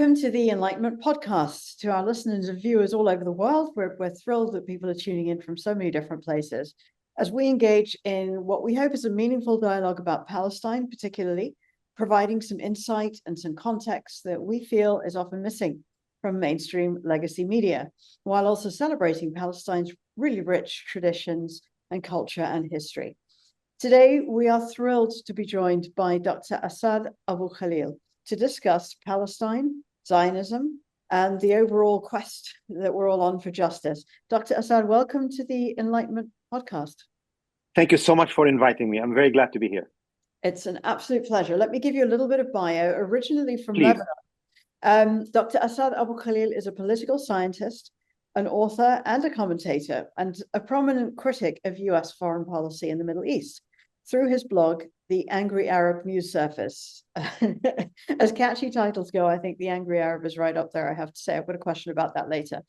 Welcome to the Enlightenment Podcast. To our listeners and viewers all over the world, we're thrilled that people are tuning in from so many different places as we engage in what we hope is a meaningful dialogue about Palestine, particularly providing some insight and some context that we feel is often missing from mainstream legacy media, while also celebrating Palestine's really rich traditions and culture and history. Today, we are thrilled to be joined by Dr. Asad Abu Khalil to discuss Palestine, Zionism, and the overall quest that we're all on for justice. Dr. Asad, welcome to the Enlightenment Podcast. Thank you so much for inviting me. I'm very glad to be here. It's an absolute pleasure. Let me give you a little bit of bio. Originally from Lebanon, Dr. Asad Abu Khalil is a political scientist, an author, and a commentator, and a prominent critic of US foreign policy in the Middle East. Through his blog, The Angry Arab News Surface. As catchy titles go, I think The Angry Arab is right up there, I have to say. I've got a question about that later.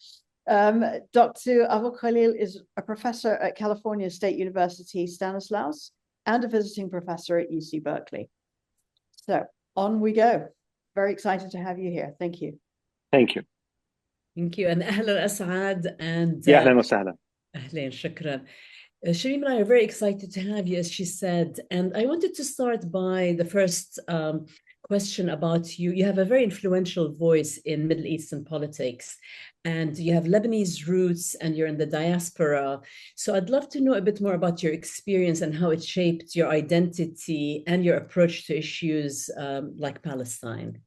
Dr. Abu Khalil is a professor at California State University, Stanislaus, and a visiting professor at UC Berkeley. So on we go. Very excited to have you here. Thank you. Thank you. Thank you. And أهلا أسعد and أهلا وسهلا. أهلا شكرا. Shamim and I are very excited to have you, as she said. And I wanted to start by the first question about you. You have a very influential voice in Middle Eastern politics, and you have Lebanese roots, and you're in the diaspora. So I'd love to know a bit more about your experience and how it shaped your identity and your approach to issues like Palestine.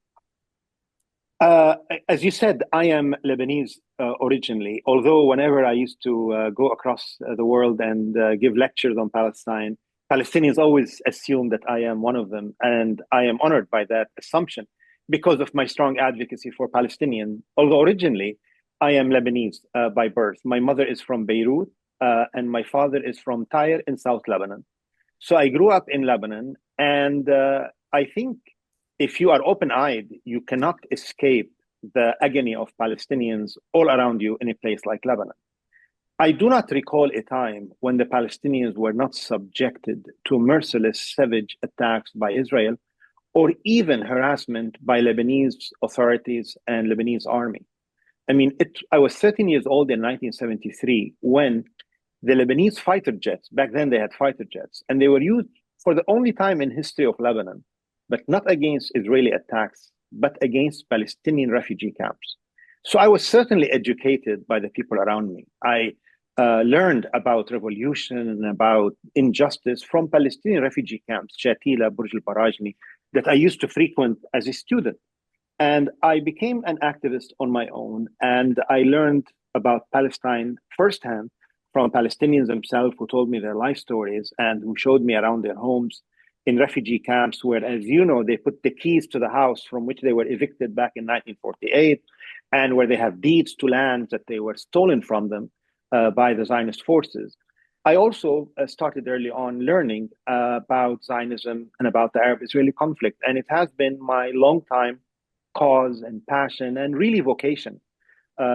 As you said, I am Lebanese originally, although whenever I used to go across the world and give lectures on Palestine, Palestinians always assume that I am one of them. And I am honored by that assumption because of my strong advocacy for Palestinians. Although originally I am Lebanese by birth. My mother is from Beirut and my father is from Tyre in South Lebanon. So I grew up in Lebanon, and I think if you are open-eyed, you cannot escape the agony of Palestinians all around you in a place like Lebanon. I do not recall a time when the Palestinians were not subjected to merciless, savage attacks by Israel, or even harassment by Lebanese authorities and Lebanese army. I mean, I was 13 years old in 1973 when the Lebanese fighter jets, back then they had fighter jets, and they were used for the only time in history of Lebanon, but not against Israeli attacks, but against Palestinian refugee camps. So I was certainly educated by the people around me. I learned about revolution and about injustice from Palestinian refugee camps, Shatila, Burj al-Barajni, that I used to frequent as a student. And I became an activist on my own, and I learned about Palestine firsthand from Palestinians themselves who told me their life stories and who showed me around their homes in refugee camps where, as you know, they put the keys to the house from which they were evicted back in 1948, and where they have deeds to lands that they were stolen from them by the Zionist forces. I also started early on learning about Zionism and about the Arab-Israeli conflict, and it has been my long-time cause and passion and really vocation.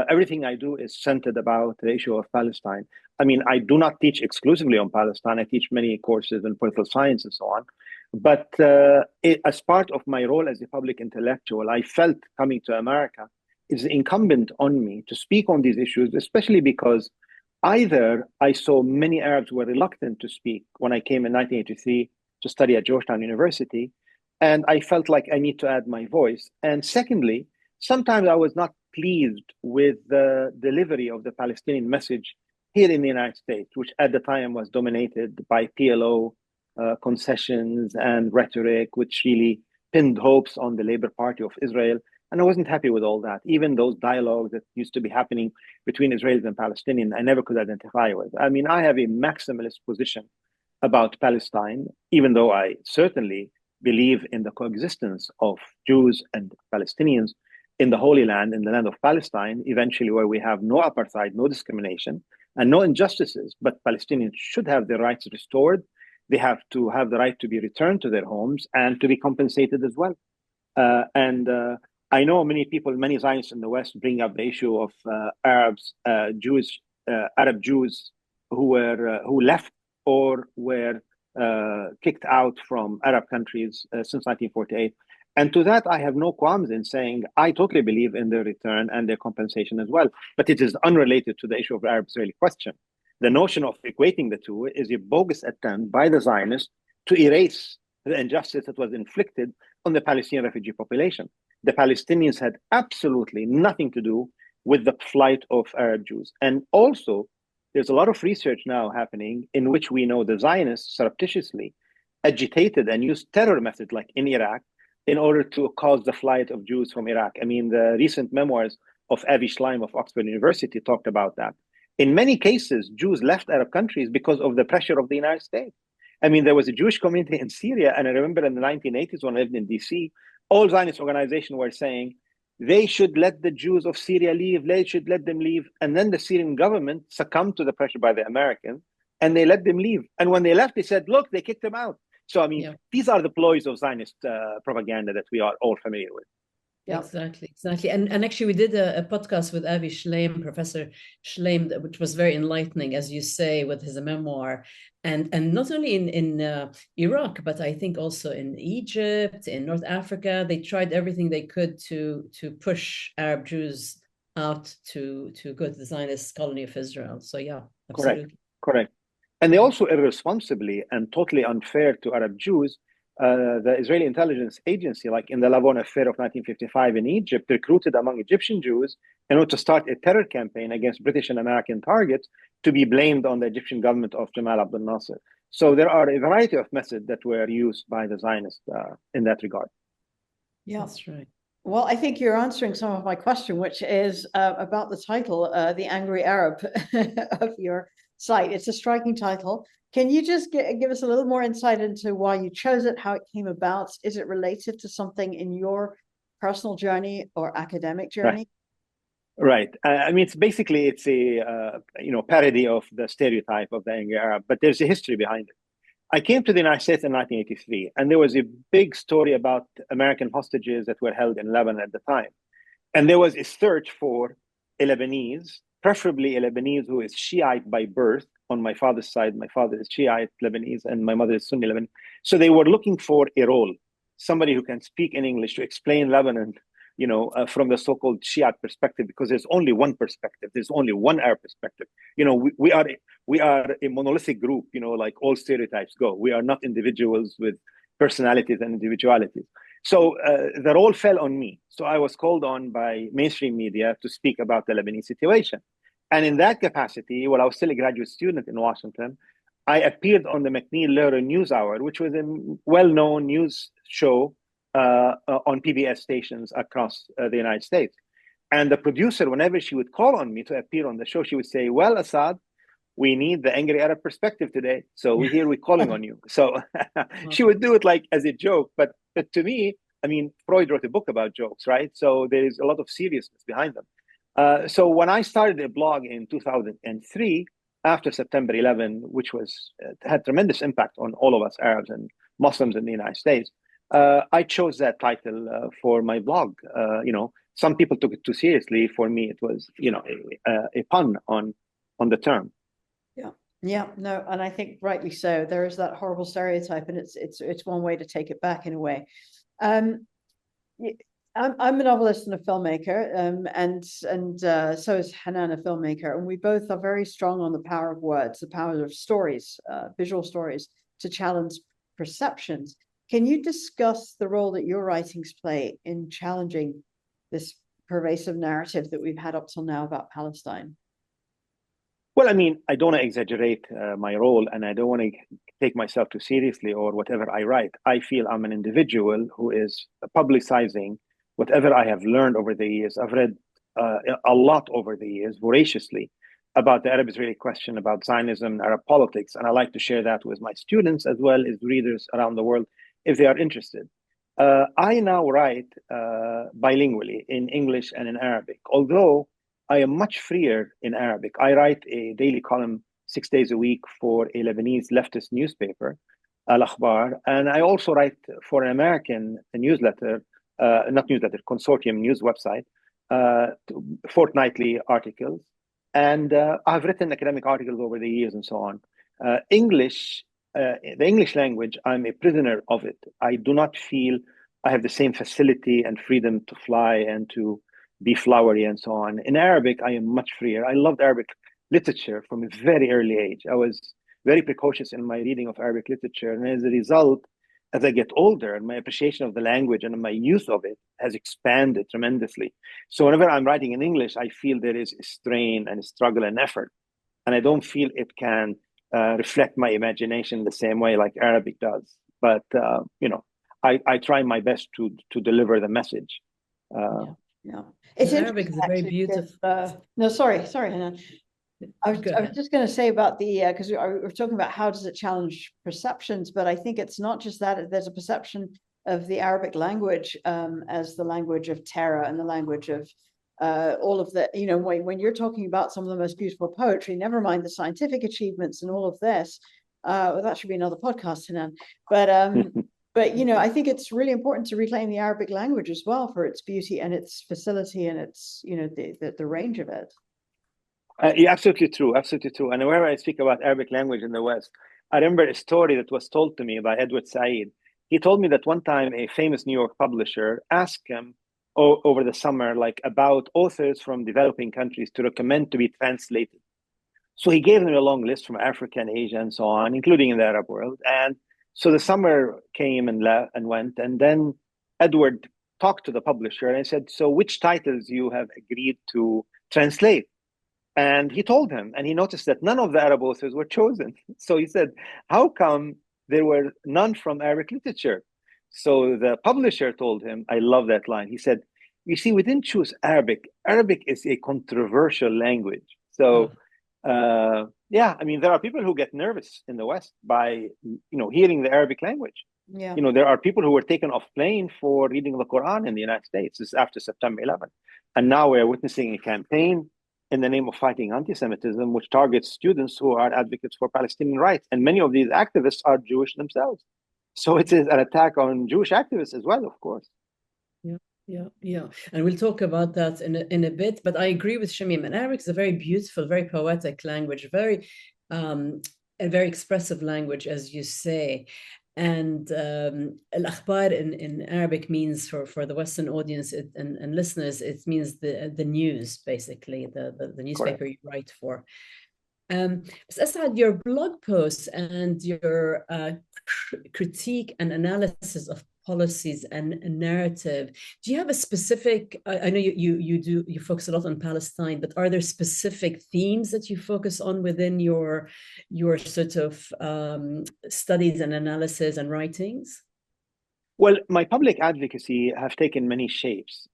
Everything I do is centered about the issue of Palestine. I mean, I do not teach exclusively on Palestine. I teach many courses in political science and so on. But as part of my role as a public intellectual, I felt coming to America is incumbent on me to speak on these issues, especially because either I saw many Arabs were reluctant to speak when I came in 1983 to study at Georgetown University, and I felt like I need to add my voice. And secondly, sometimes I was not pleased with the delivery of the Palestinian message here in the United States, which at the time was dominated by PLO concessions and rhetoric, which really pinned hopes on the Labor Party of Israel. And I wasn't happy with all that. Even those dialogues that used to be happening between Israelis and Palestinians, I never could identify with. I mean, I have a maximalist position about Palestine, even though I certainly believe in the coexistence of Jews and Palestinians in the Holy Land, in the land of Palestine, eventually where we have no apartheid, no discrimination, and no injustices. But Palestinians should have their rights restored. They have to have the right to be returned to their homes and to be compensated as well. I know many people, many Zionists in the West bring up the issue of Arab Jews who left or were kicked out from Arab countries since 1948. And to that, I have no qualms in saying I totally believe in their return and their compensation as well. But it is unrelated to the issue of the Arab-Israeli question. The notion of equating the two is a bogus attempt by the Zionists to erase the injustice that was inflicted on the Palestinian refugee population. The Palestinians had absolutely nothing to do with the plight of Arab Jews. And also, there's a lot of research now happening in which we know the Zionists surreptitiously agitated and used terror methods like in Iraq in order to cause the flight of Jews from Iraq. I mean, the recent memoirs of Avi Schleim of Oxford University talked about that. In many cases, Jews left Arab countries because of the pressure of the United States. I mean, there was a Jewish community in Syria, and I remember in the 1980s when I lived in DC, all Zionist organizations were saying they should let the Jews of Syria leave, they should let them leave. And then the Syrian government succumbed to the pressure by the Americans, and they let them leave. And when they left, they said, look, they kicked them out. So, I mean, these are the ploys of Zionist propaganda that we are all familiar with. Yeah. Exactly. And actually, we did a podcast with Avi Schleim, Professor Schleim, which was very enlightening, as you say, with his memoir. And not only in Iraq, but I think also in Egypt, in North Africa, they tried everything they could to push Arab Jews out to go to the Zionist colony of Israel. So, yeah, absolutely. Correct. And they also irresponsibly and totally unfair to Arab Jews. The Israeli intelligence agency, like in the Lavon affair of 1955 in Egypt, recruited among Egyptian Jews in order to start a terror campaign against British and American targets to be blamed on the Egyptian government of Jamal Abdel Nasser. So there are a variety of methods that were used by the Zionists in that regard. Yeah, that's right. Well, I think you're answering some of my question, which is about the title, The Angry Arab of your site. It's a striking title. Can you just give us a little more insight into why you chose it, how it came about? Is it related to something in your personal journey or academic journey? Right. I mean, it's a parody of the stereotype of the angry Arab, but there's a history behind it. I came to the United States in 1983, and there was a big story about American hostages that were held in Lebanon at the time. And there was a search for a Lebanese, preferably a Lebanese who is Shiite by birth. On my father's side, my father is Shiite Lebanese, and my mother is Sunni Lebanese. So they were looking for a role, somebody who can speak in English to explain Lebanon, from the so-called Shiite perspective, because there's only one perspective. There's only one Arab perspective. We are a monolithic group, like all stereotypes go. We are not individuals with personalities and individualities. So the role fell on me. So I was called on by mainstream media to speak about the Lebanese situation. And in that capacity, while I was still a graduate student in Washington, I appeared on the McNeil-Lehrer NewsHour, which was a well-known news show on PBS stations across the United States. And the producer, whenever she would call on me to appear on the show, she would say, well, Assad, we need the angry Arab perspective today. So we're calling on you. So she would do it like as a joke. But to me, I mean, Freud wrote a book about jokes, right? So there is a lot of seriousness behind them. So when I started a blog in 2003, after September 11, which had tremendous impact on all of us Arabs and Muslims in the United States, I chose that title for my blog. Some people took it too seriously. For me, it was, a pun on the term. Yeah, no, and I think rightly so. There is that horrible stereotype, and it's one way to take it back in a way. I'm a novelist and a filmmaker, and so is Hanan, a filmmaker, and we both are very strong on the power of words, the power of stories, visual stories, to challenge perceptions. Can you discuss the role that your writings play in challenging this pervasive narrative that we've had up till now about Palestine? Well, I mean, I don't want to exaggerate my role, and I don't want to take myself too seriously or whatever I write. I feel I'm an individual who is publicizing whatever I have learned over the years. I've read a lot over the years, voraciously, about the Arab-Israeli question, about Zionism, Arab politics, and I like to share that with my students as well as readers around the world if they are interested. I now write bilingually in English and in Arabic, although I am much freer in Arabic. I write a daily column 6 days a week for a Lebanese leftist newspaper, Al Akhbar, and I also write for an American newsletter, consortium news website, fortnightly articles. And I've written academic articles over the years and so on. The English language, I'm a prisoner of it. I do not feel I have the same facility and freedom to fly and to be flowery and so on. In Arabic, I am much freer. I loved Arabic literature from a very early age. I was very precocious in my reading of Arabic literature. And as a result, as I get older, my appreciation of the language and my use of it has expanded tremendously. So whenever I'm writing in English, I feel there is a strain and a struggle and effort. And I don't feel it can reflect my imagination the same way like Arabic does. But, I try my best to deliver the message. Yeah. It's Arabic is a very beautiful. No, sorry, Hanan. I was just going to say about the because we're talking about how does it challenge perceptions, but I think it's not just that. There's a perception of the Arabic language as the language of terror and the language of all of the, when you're talking about some of the most beautiful poetry, never mind the scientific achievements and all of this. Well, that should be another podcast, Hanan. But I think it's really important to reclaim the Arabic language as well for its beauty and its facility and its the range of it. Yeah, absolutely true. Absolutely true. And whenever I speak about Arabic language in the West, I remember a story that was told to me by Edward Said. He told me that one time a famous New York publisher asked him over the summer, about authors from developing countries to recommend to be translated. So he gave them a long list from Africa and Asia and so on, including in the Arab world. And so the summer came and went. And then Edward talked to the publisher and I said, so which titles you have agreed to translate? And he told him, and he noticed that none of the Arab authors were chosen. So he said, how come there were none from Arabic literature? So the publisher told him, I love that line. He said, you see, we didn't choose Arabic. Arabic is a controversial language. So, there are people who get nervous in the West by, hearing the Arabic language. Yeah. There are people who were taken off plane for reading the Quran in the United States. This is after September 11th. And now we're witnessing a campaign in the name of fighting anti-Semitism, which targets students who are advocates for Palestinian rights. And many of these activists are Jewish themselves. So it is an attack on Jewish activists as well, of course. Yeah. And we'll talk about that in a bit. But I agree with Shamim. And Arabic is a very beautiful, very poetic language, a very expressive language, as you say. And al-akhbar in Arabic means for the Western audience and listeners, it means the news, basically, the newspaper Correct. you write for. Asad, your blog posts and your critique and analysis of policies and narrative, do you have a specific, I know you focus a lot on Palestine, but are there specific themes that you focus on within your sort of studies and analysis and writings? Well, my public advocacy have taken many shapes.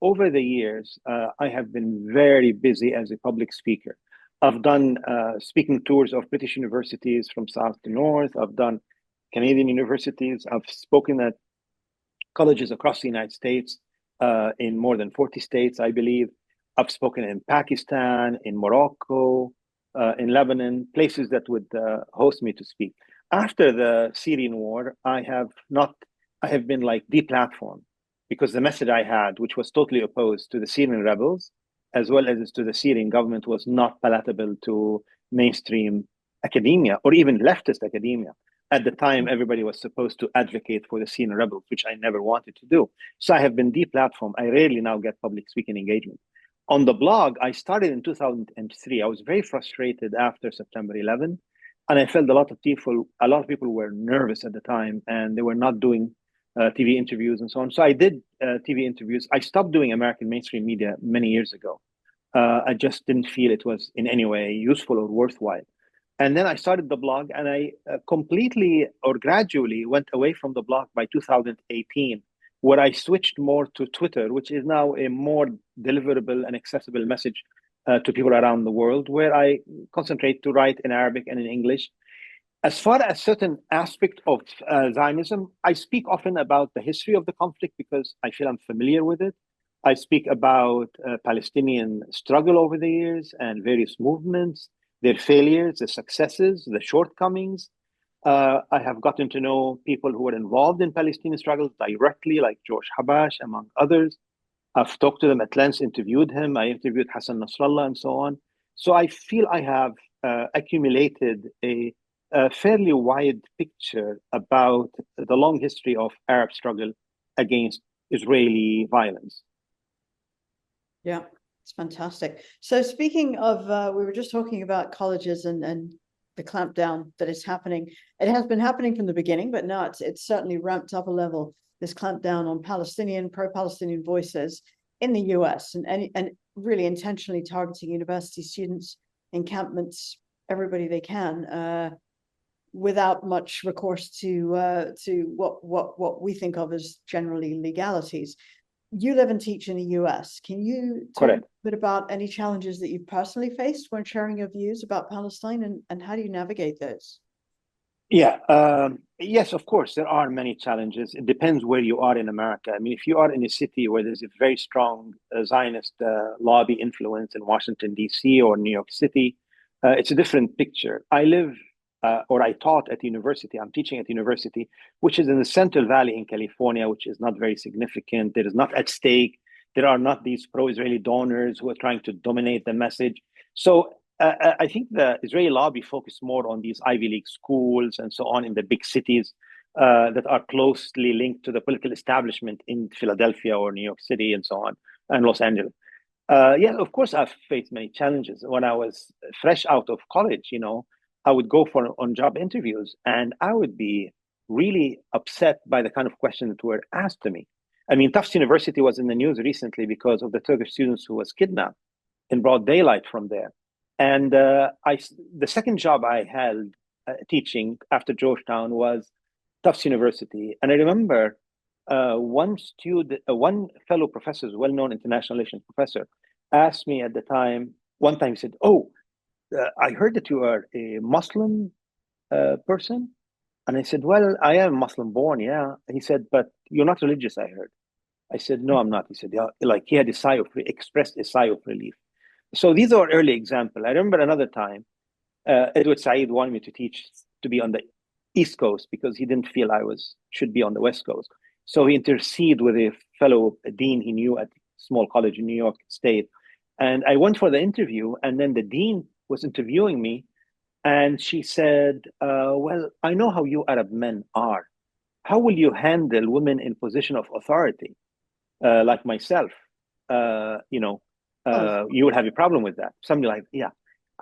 Over the years, I have been very busy as a public speaker. I've done speaking tours of British universities from south to north. I've done Canadian universities. I've spoken at colleges across the United States, in more than 40 states, I believe. I've spoken in Pakistan, in Morocco, in Lebanon, places that would host me to speak. After the Syrian war, I have been deplatformed because the message I had, which was totally opposed to the Syrian rebels, as well as to the Syrian government, was not palatable to mainstream academia or even leftist academia. At the time, everybody was supposed to advocate for the Syrian rebels, which I never wanted to do. So I have been deplatformed. I rarely now get public speaking engagement. On the blog, I started in 2003. I was very frustrated after September 11, and I felt a lot of people were nervous at the time, and they were not doing TV interviews and so on. So I did TV interviews. I stopped doing American mainstream media many years ago. I just didn't feel it was in any way useful or worthwhile. And then I started the blog, and I completely or gradually went away from the blog by 2018, where I switched more to Twitter, which is now a more deliverable and accessible message to people around the world, where I concentrate to write in Arabic and in English. As far as certain aspects of Zionism, I speak often about the history of the conflict because I feel I'm familiar with it. I speak about Palestinian struggle over the years and various movements, their failures, the successes, the shortcomings. I have gotten to know people who were involved in Palestinian struggles directly, like George Habash, among others. I've talked to them at length, interviewed him. I interviewed Hassan Nasrallah and so on. So I feel I have accumulated a fairly wide picture about the long history of Arab struggle against Israeli violence. Yeah, it's fantastic. So speaking of, we were just talking about colleges and the clampdown that is happening. It has been happening from the beginning, but now it's certainly ramped up a level, this clampdown on pro-Palestinian voices in the US and really intentionally targeting university students, encampments, everybody they can, without much recourse to what we think of as generally legalities. You live and teach in the US. Can you talk a bit about any challenges that you've personally faced when sharing your views about Palestine, and how do you navigate those? Yeah, yes, of course, there are many challenges. It depends where you are in America. I mean, if you are in a city where there's a very strong Zionist lobby influence in Washington, D.C. or New York City, it's a different picture. I taught at university. I'm teaching at university, which is in the Central Valley in California, which is not very significant. There is not at stake. There are not these pro-Israeli donors who are trying to dominate the message. So I think the Israeli lobby focused more on these Ivy League schools and so on in the big cities that are closely linked to the political establishment in Philadelphia or New York City and so on, and Los Angeles. Yeah, of course, I've faced many challenges. When I was fresh out of college, I would go for on-job interviews, and I would be really upset by the kind of questions that were asked to me. I mean, Tufts University was in the news recently because of the Turkish students who was kidnapped in broad daylight from there. And the second job I held teaching after Georgetown was Tufts University. And I remember one fellow professor, well-known international relations professor, asked me at the time, one time he said, I heard that you are a Muslim person. And I said, well, I am Muslim born, yeah. He said, but you're not religious, I heard. I said, no, I'm not. He said, yeah, like he had expressed a sigh of relief. So these are early examples. I remember another time, Edward Said wanted me to be on the East Coast because he didn't feel I should be on the West Coast. So he interceded with a fellow dean he knew at a small college in New York State. And I went for the interview, and then the dean was interviewing me, and she said, well, I know how you Arab men are. How will you handle women in position of authority, like myself? You will have a problem with that. Something like, yeah.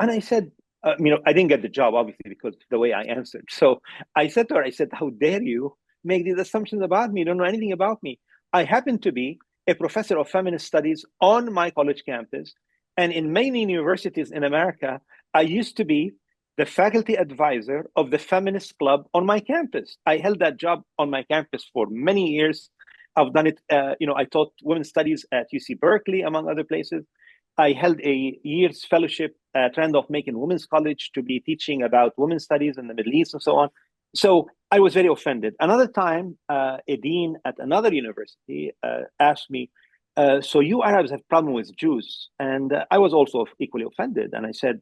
And I said, I didn't get the job, obviously, because of the way I answered. So I said to her, how dare you make these assumptions about me? You don't know anything about me. I happen to be a professor of feminist studies on my college campus. And in many universities in America, I used to be the faculty advisor of the feminist club on my campus. I held that job on my campus for many years. I've done it, I taught women's studies at UC Berkeley, among other places. I held a year's fellowship at Randolph-Macon Women's College to be teaching about women's studies in the Middle East and so on. So I was very offended. Another time, a dean at another university asked me, so you Arabs have problem with Jews? And I was also equally offended. And I said,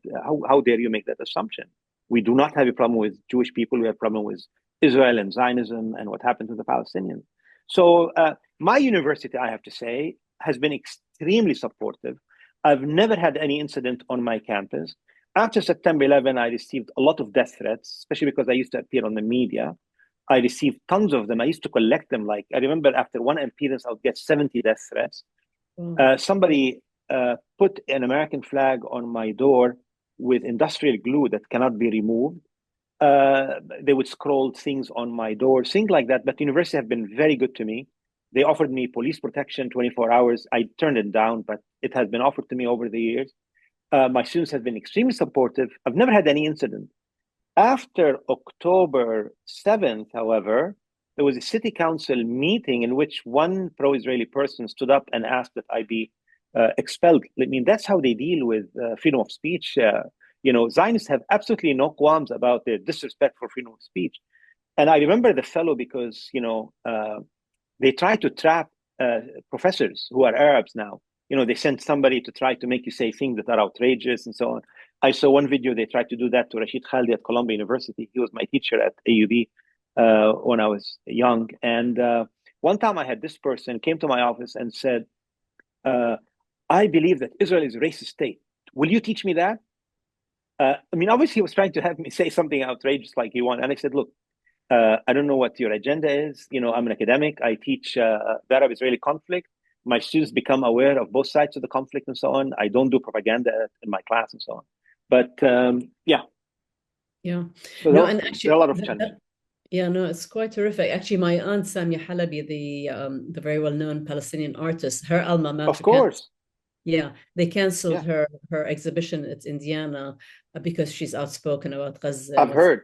how dare you make that assumption? We do not have a problem with Jewish people. We have a problem with Israel and Zionism and what happened to the Palestinians. So my university, I have to say, has been extremely supportive. I've never had any incident on my campus. After September 11, I received a lot of death threats, especially because I used to appear on the media. I received tons of them. I used to collect them. Like, I remember after one appearance, I would get 70 death threats. Somebody put an American flag on my door with industrial glue that cannot be removed. They would scroll things on my door, things like that. But the university have been very good to me. They offered me police protection 24 hours. I turned it down, but it has been offered to me over the years. My students have been extremely supportive. I've never had any incident. After October 7th, however, there was a city council meeting in which one pro-Israeli person stood up and asked that I be expelled. I mean, that's how they deal with freedom of speech. Zionists have absolutely no qualms about their disrespect for freedom of speech. And I remember the fellow because, they try to trap professors who are Arabs now. They send somebody to try to make you say things that are outrageous and so on. I saw one video, they tried to do that to Rashid Khaldi at Columbia University. He was my teacher at AUB when I was young. And one time I had this person came to my office and said, I believe that Israel is a racist state. Will you teach me that? Obviously he was trying to have me say something outrageous like he wanted. And I said, look, I don't know what your agenda is. I'm an academic. I teach the Arab-Israeli conflict. My students become aware of both sides of the conflict and so on. I don't do propaganda in my class and so on. But yeah. Yeah. So No, there, and there actually, are a lot of challenges. yeah, no, it's quite terrific. Actually, my aunt Samia Halabi, the very well-known Palestinian artist, her alma Of mater, course. yeah, they canceled Yeah. her exhibition at Indiana because she's outspoken about Gaza I've and what's, heard.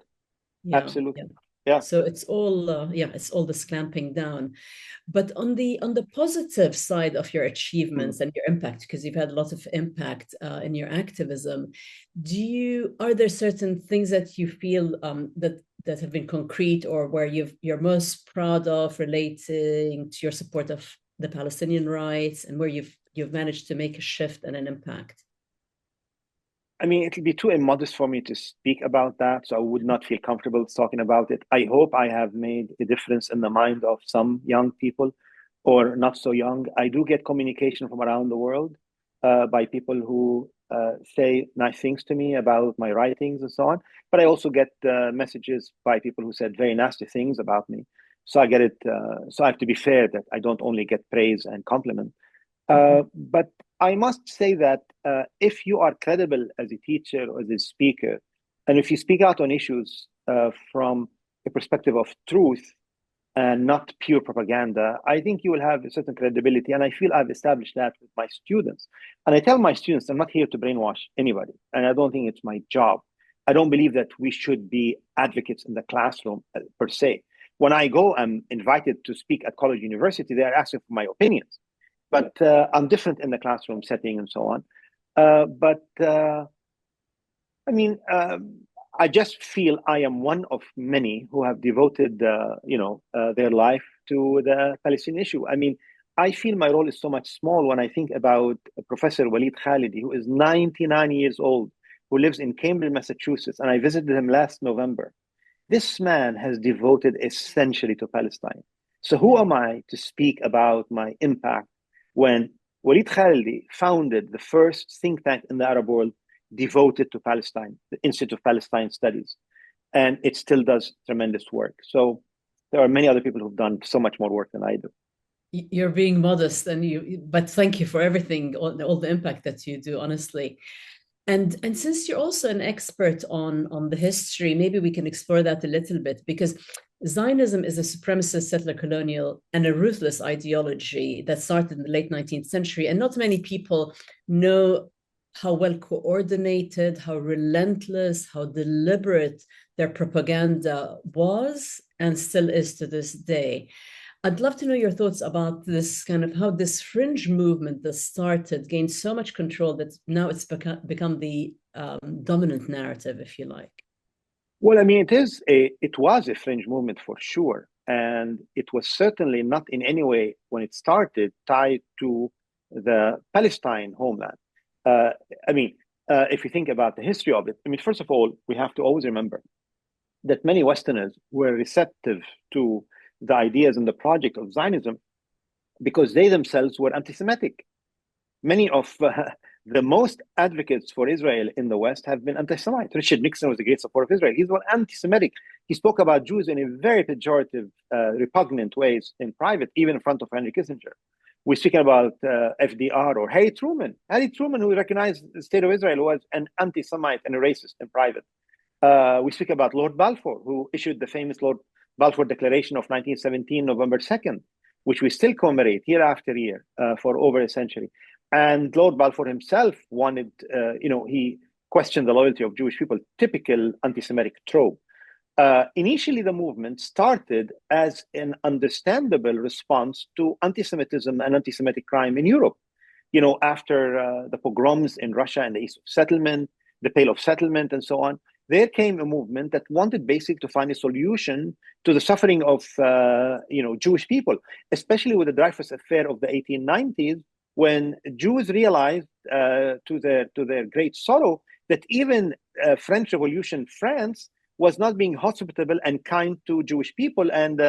yeah, Absolutely. yeah. Yeah. So it's all it's all this clamping down. But on the positive side of your achievements and your impact, because you've had a lot of impact in your activism, are there certain things that you feel that have been concrete, or where you're most proud of relating to your support of the Palestinian rights, and where you've managed to make a shift and an impact? I mean, it'll be too immodest for me to speak about that, so I would not feel comfortable talking about it. I hope I have made a difference in the mind of some young people, or not so young. I do get communication from around the world by people who say nice things to me about my writings and so on. But I also get messages by people who said very nasty things about me. So I get it. So I have to be fair that I don't only get praise and compliment. But I must say that if you are credible as a teacher or as a speaker, and if you speak out on issues from a perspective of truth and not pure propaganda, I think you will have a certain credibility. And I feel I've established that with my students. And I tell my students, I'm not here to brainwash anybody. And I don't think it's my job. I don't believe that we should be advocates in the classroom per se. When I go, I'm invited to speak at college, university, they're asking for my opinions. But I'm different in the classroom setting and so on. I mean, I just feel I am one of many who have devoted, their life to the Palestinian issue. I mean, I feel my role is so much small when I think about Professor Walid Khalidi, who is 99 years old, who lives in Cambridge, Massachusetts, and I visited him last November. This man has devoted a century to Palestine. So who am I to speak about my impact when Walid Khalidi founded the first think tank in the Arab world devoted to Palestine, the Institute of Palestine Studies, and it still does tremendous work. So there are many other people who've done so much more work than I do. You're being modest, but thank you for everything, all the impact that you do, honestly. And since you're also an expert on the history, maybe we can explore that a little bit, because Zionism is a supremacist settler colonial and a ruthless ideology that started in the late 19th century. And not many people know how well coordinated, how relentless, how deliberate their propaganda was and still is to this day. I'd love to know your thoughts about this, kind of how this fringe movement that started gained so much control that now it's become the dominant narrative, if you like. Well, I mean, it was a fringe movement for sure. And it was certainly not in any way, when it started, tied to the Palestine homeland. If you think about the history of it, I mean, first of all, we have to always remember that many Westerners were receptive to the ideas and the project of Zionism because they themselves were anti-Semitic. Many of the most advocates for Israel in the West have been anti-Semite. Richard Nixon was a great supporter of Israel. He was anti-Semitic. He spoke about Jews in a very pejorative, repugnant ways in private, even in front of Henry Kissinger. We're speaking about FDR or Harry Truman. Harry Truman, who recognized the state of Israel, was an anti-Semite and a racist in private. We speak about Lord Balfour, who issued the famous Lord Balfour Declaration of 1917, November 2nd, which we still commemorate year after year for over a century. And Lord Balfour himself wanted, he questioned the loyalty of Jewish people, typical anti-Semitic trope. Initially, the movement started as an understandable response to anti-Semitism and anti-Semitic crime in Europe. After the pogroms in Russia and the East of Settlement, the Pale of Settlement, and so on, there came a movement that wanted basically to find a solution to the suffering of Jewish people, especially with the Dreyfus affair of the 1890s, when Jews realized, to their great sorrow, that even French Revolution France was not being hospitable and kind to Jewish people, and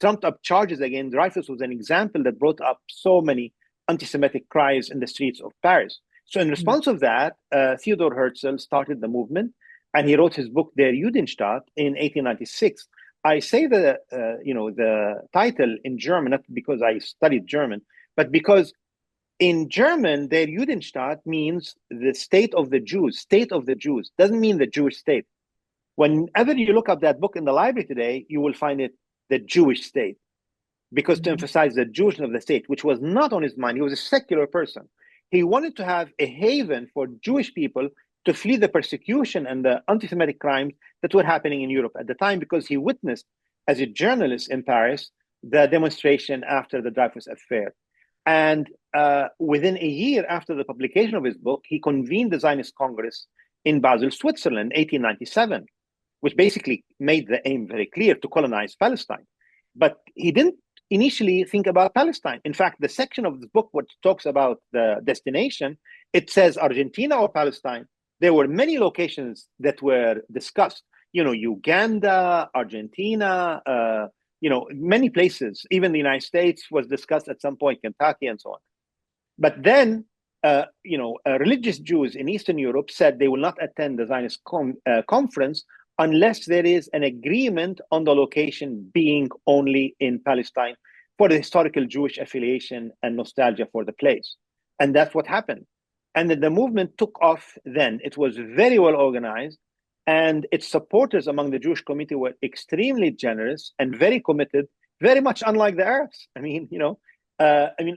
trumped up charges again. Dreyfus was an example that brought up so many anti-Semitic cries in the streets of Paris. So in response of that, Theodor Herzl started the movement, and he wrote his book Der Judenstaat in 1896. I say the title in German, not because I studied German, but because in German, der Judenstaat means the state of the Jews. State of the Jews doesn't mean the Jewish state. Whenever you look up that book in the library today, you will find it the Jewish state, because to emphasize the Jewishness of the state, which was not on his mind. He was a secular person. He wanted to have a haven for Jewish people to flee the persecution and the anti-Semitic crimes that were happening in Europe at the time, because he witnessed, as a journalist in Paris, the demonstration after the Dreyfus affair. And within a year after the publication of his book, he convened the Zionist Congress in Basel, Switzerland, 1897, which basically made the aim very clear to colonize Palestine. But he didn't initially think about Palestine. In fact, the section of the book which talks about the destination, it says Argentina or Palestine. There were many locations that were discussed, Uganda, Argentina, many places, even the United States was discussed at some point, Kentucky and so on. But then, religious Jews in Eastern Europe said they will not attend the Zionist conference unless there is an agreement on the location being only in Palestine for the historical Jewish affiliation and nostalgia for the place. And that's what happened. And the movement took off then. It was very well organized, and its supporters among the Jewish community were extremely generous and very committed, very much unlike the Arabs.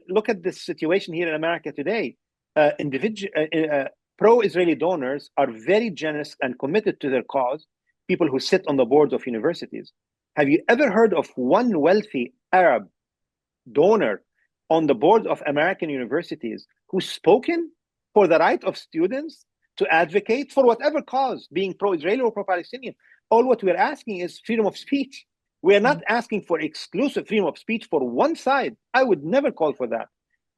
Look at this situation here in America today. Pro-Israeli donors are very generous and committed to their cause, people who sit on the boards of universities. Have you ever heard of one wealthy Arab donor on the board of American universities who's spoken for the right of students to advocate for whatever cause, being pro-Israeli or pro-Palestinian? All what we're asking is freedom of speech. We're not asking for exclusive freedom of speech for one side. I would never call for that.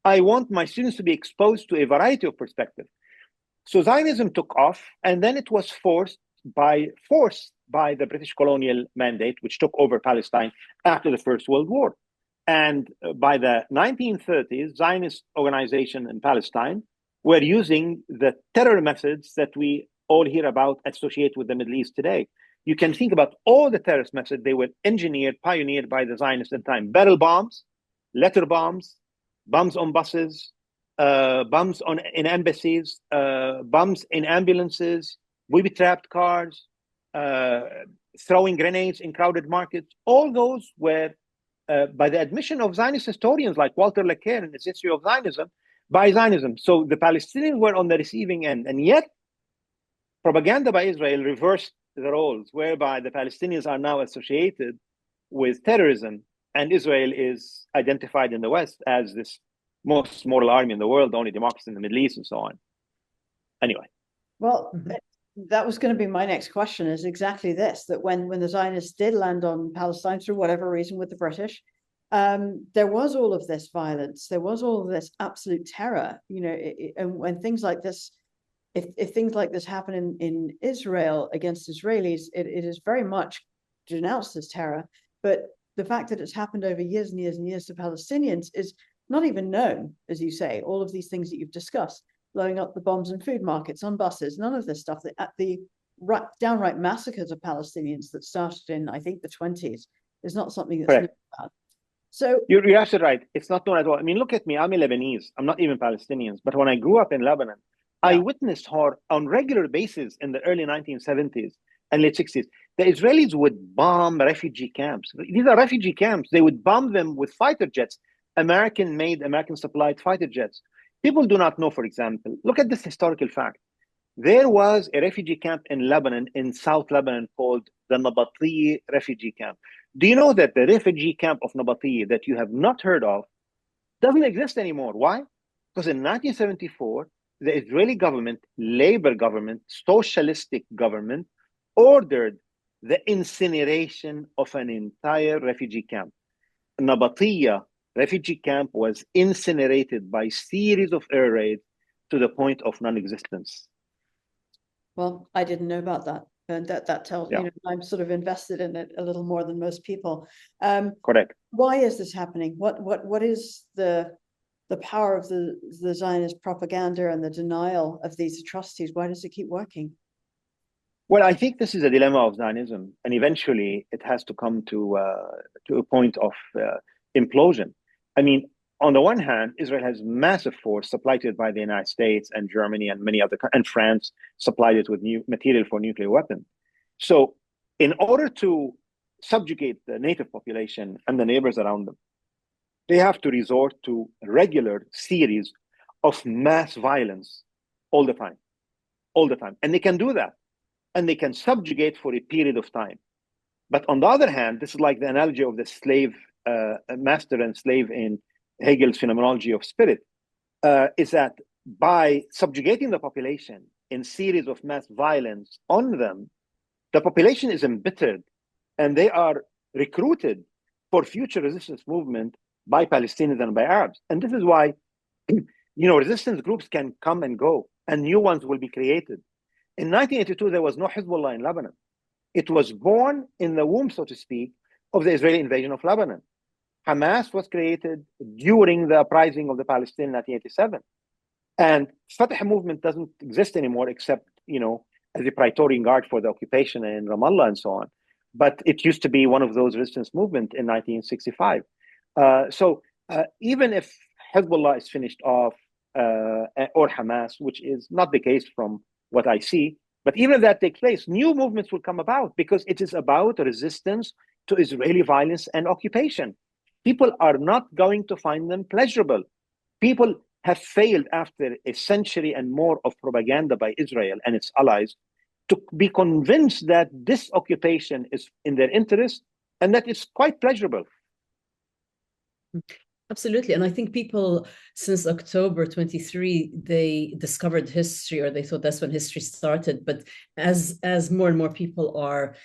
I want my students to be exposed to a variety of perspectives. So Zionism took off, and then it was forced by the British colonial mandate, which took over Palestine after the First World War. And by the 1930s, Zionist organization in Palestine were using the terror methods that we all hear about associated with the Middle East today. You can think about all the terrorist methods. They were pioneered by the Zionists at the time. Barrel bombs, letter bombs, bombs on buses, bombs in embassies, bombs in ambulances, booby-trapped cars, throwing grenades in crowded markets. All those were, by the admission of Zionist historians like Walter Laqueur in his History of Zionism, by Zionism. So the Palestinians were on the receiving end. And yet, propaganda by Israel reversed the roles, whereby the Palestinians are now associated with terrorism, and Israel is identified in the West as this most moral army in the world, the only democracy in the Middle East, and so on. Anyway. Well, that was going to be my next question, is exactly this, that when the Zionists did land on Palestine through whatever reason with the British, there was all of this violence, there was all of this absolute terror, and when things like this, if things like this happen in Israel against Israelis, it is very much denounced as terror. But the fact that it's happened over years and years and years to Palestinians is not even known, as you say, all of these things that you've discussed, blowing up the bombs in food markets, on buses, none of this stuff, the downright massacres of Palestinians that started in, I think, the 20s is not something that's known about. So you're absolutely right. It's not known at all. I mean, look at me. I'm a Lebanese. I'm not even Palestinian. But when I grew up in Lebanon, I witnessed how on regular basis in the early 1970s and late 60s, the Israelis would bomb refugee camps. These are refugee camps. They would bomb them with fighter jets, American-made, American-supplied fighter jets. People do not know, for example, look at this historical fact. There was a refugee camp in Lebanon, in South Lebanon, called the Nabatieh refugee camp. Do you know that the refugee camp of Nabatieh that you have not heard of doesn't exist anymore? Why? Because in 1974, the Israeli government, labor government, socialistic government, ordered the incineration of an entire refugee camp. Nabatieh refugee camp was incinerated by series of air raids to the point of non-existence. Well, I didn't know about that. And that tells me, I'm sort of invested in it a little more than most people. Correct. Why is this happening? What is the power of the Zionist propaganda and the denial of these atrocities? Why does it keep working? Well, I think this is a dilemma of Zionism, and eventually it has to come to a point of implosion. I mean, on the one hand, Israel has massive force supplied to it by the United States and Germany and many other, and France supplied it with new material for nuclear weapons. So, in order to subjugate the native population and the neighbors around them, they have to resort to a regular series of mass violence all the time, and they can do that. And they can subjugate for a period of time. But on the other hand, this is like the analogy of the slave, master and slave in Hegel's phenomenology of spirit, is that by subjugating the population in series of mass violence on them, the population is embittered and they are recruited for future resistance movement by Palestinians and by Arabs. And this is why, resistance groups can come and go and new ones will be created. In 1982, there was no Hezbollah in Lebanon. It was born in the womb, so to speak, of the Israeli invasion of Lebanon. Hamas was created during the uprising of the Palestinians in 1987. And Fatah movement doesn't exist anymore except, as a Praetorian Guard for the occupation in Ramallah and so on. But it used to be one of those resistance movements in 1965. So even if Hezbollah is finished off or Hamas, which is not the case from what I see, but even if that takes place, new movements will come about because it is about resistance to Israeli violence and occupation. People are not going to find them pleasurable. People have failed after a century and more of propaganda by Israel and its allies to be convinced that this occupation is in their interest and that it's quite pleasurable. Absolutely. And I think people since October 23, they discovered history, or they thought that's when history started. But as more and more people are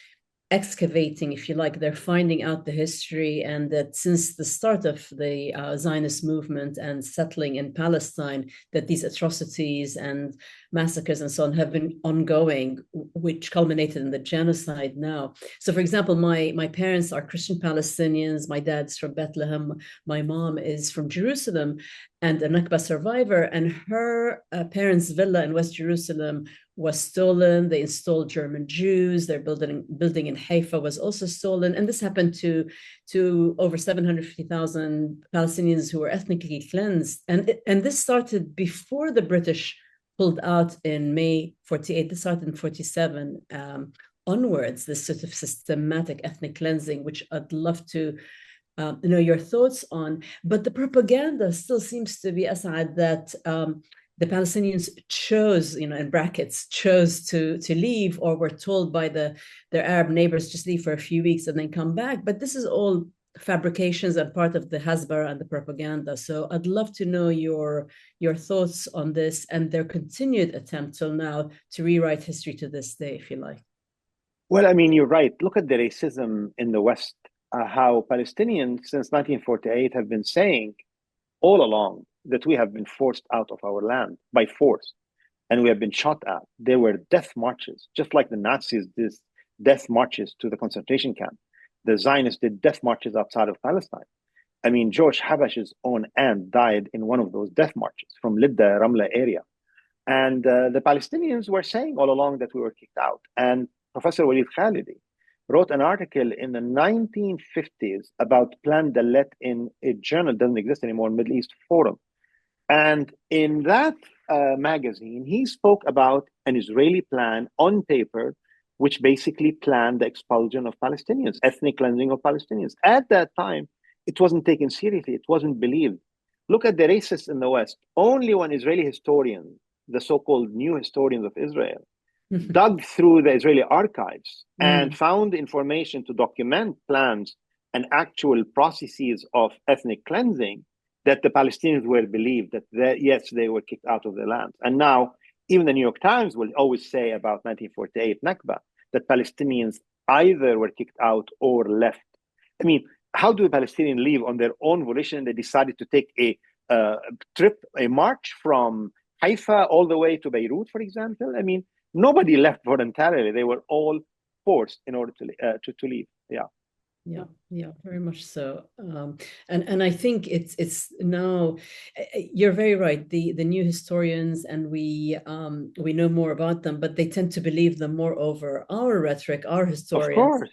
excavating, if you like, they're finding out the history, and that since the start of the Zionist movement and settling in Palestine, that these atrocities and massacres and so on have been ongoing, which culminated in the genocide now. So, for example, my parents are Christian Palestinians. My dad's from Bethlehem. My mom is from Jerusalem and a Nakba survivor, and her parents' villa in West Jerusalem was stolen. They installed German Jews. Their building in Haifa was also stolen. And this happened to over 750,000 Palestinians who were ethnically cleansed. And this started before the British pulled out in May 48. This started in 47 onwards, this sort of systematic ethnic cleansing, which I'd love to know your thoughts on. But the propaganda still seems to be, Asad, that the Palestinians chose, in brackets, chose to leave, or were told by their Arab neighbors, just leave for a few weeks and then come back. But this is all fabrications and part of the Hasbara and the propaganda. So I'd love to know your thoughts on this and their continued attempt till now to rewrite history to this day, if you like. Well, I mean, you're right. Look at the racism in the West, how Palestinians since 1948 have been saying all along that we have been forced out of our land by force, and we have been shot at. There were death marches, just like the Nazis did death marches to the concentration camp. The Zionists did death marches outside of Palestine. I mean, George Habash's own aunt died in one of those death marches from Lidda, Ramla area. And the Palestinians were saying all along that we were kicked out. And Professor Walid Khalidi wrote an article in the 1950s about Plan Dalet in a journal, doesn't exist anymore, Middle East Forum. And in that magazine, he spoke about an Israeli plan on paper, which basically planned the expulsion of Palestinians, ethnic cleansing of Palestinians. At that time, it wasn't taken seriously. It wasn't believed. Look at the racists in the West. Only when Israeli historians, the so-called new historians of Israel, dug through the Israeli archives and found information to document plans and actual processes of ethnic cleansing, that the Palestinians were believed that yes, they were kicked out of their land. And now, even the New York Times will always say about 1948 Nakba, that Palestinians either were kicked out or left. I mean, how do the Palestinians leave on their own volition? They decided to take a march from Haifa all the way to Beirut, for example. I mean, nobody left voluntarily. They were all forced in order to leave. Yeah. Yeah, very much so. And I think it's now, you're very right. The new historians, and we know more about them, but they tend to believe them more over our rhetoric, our Of historians, course.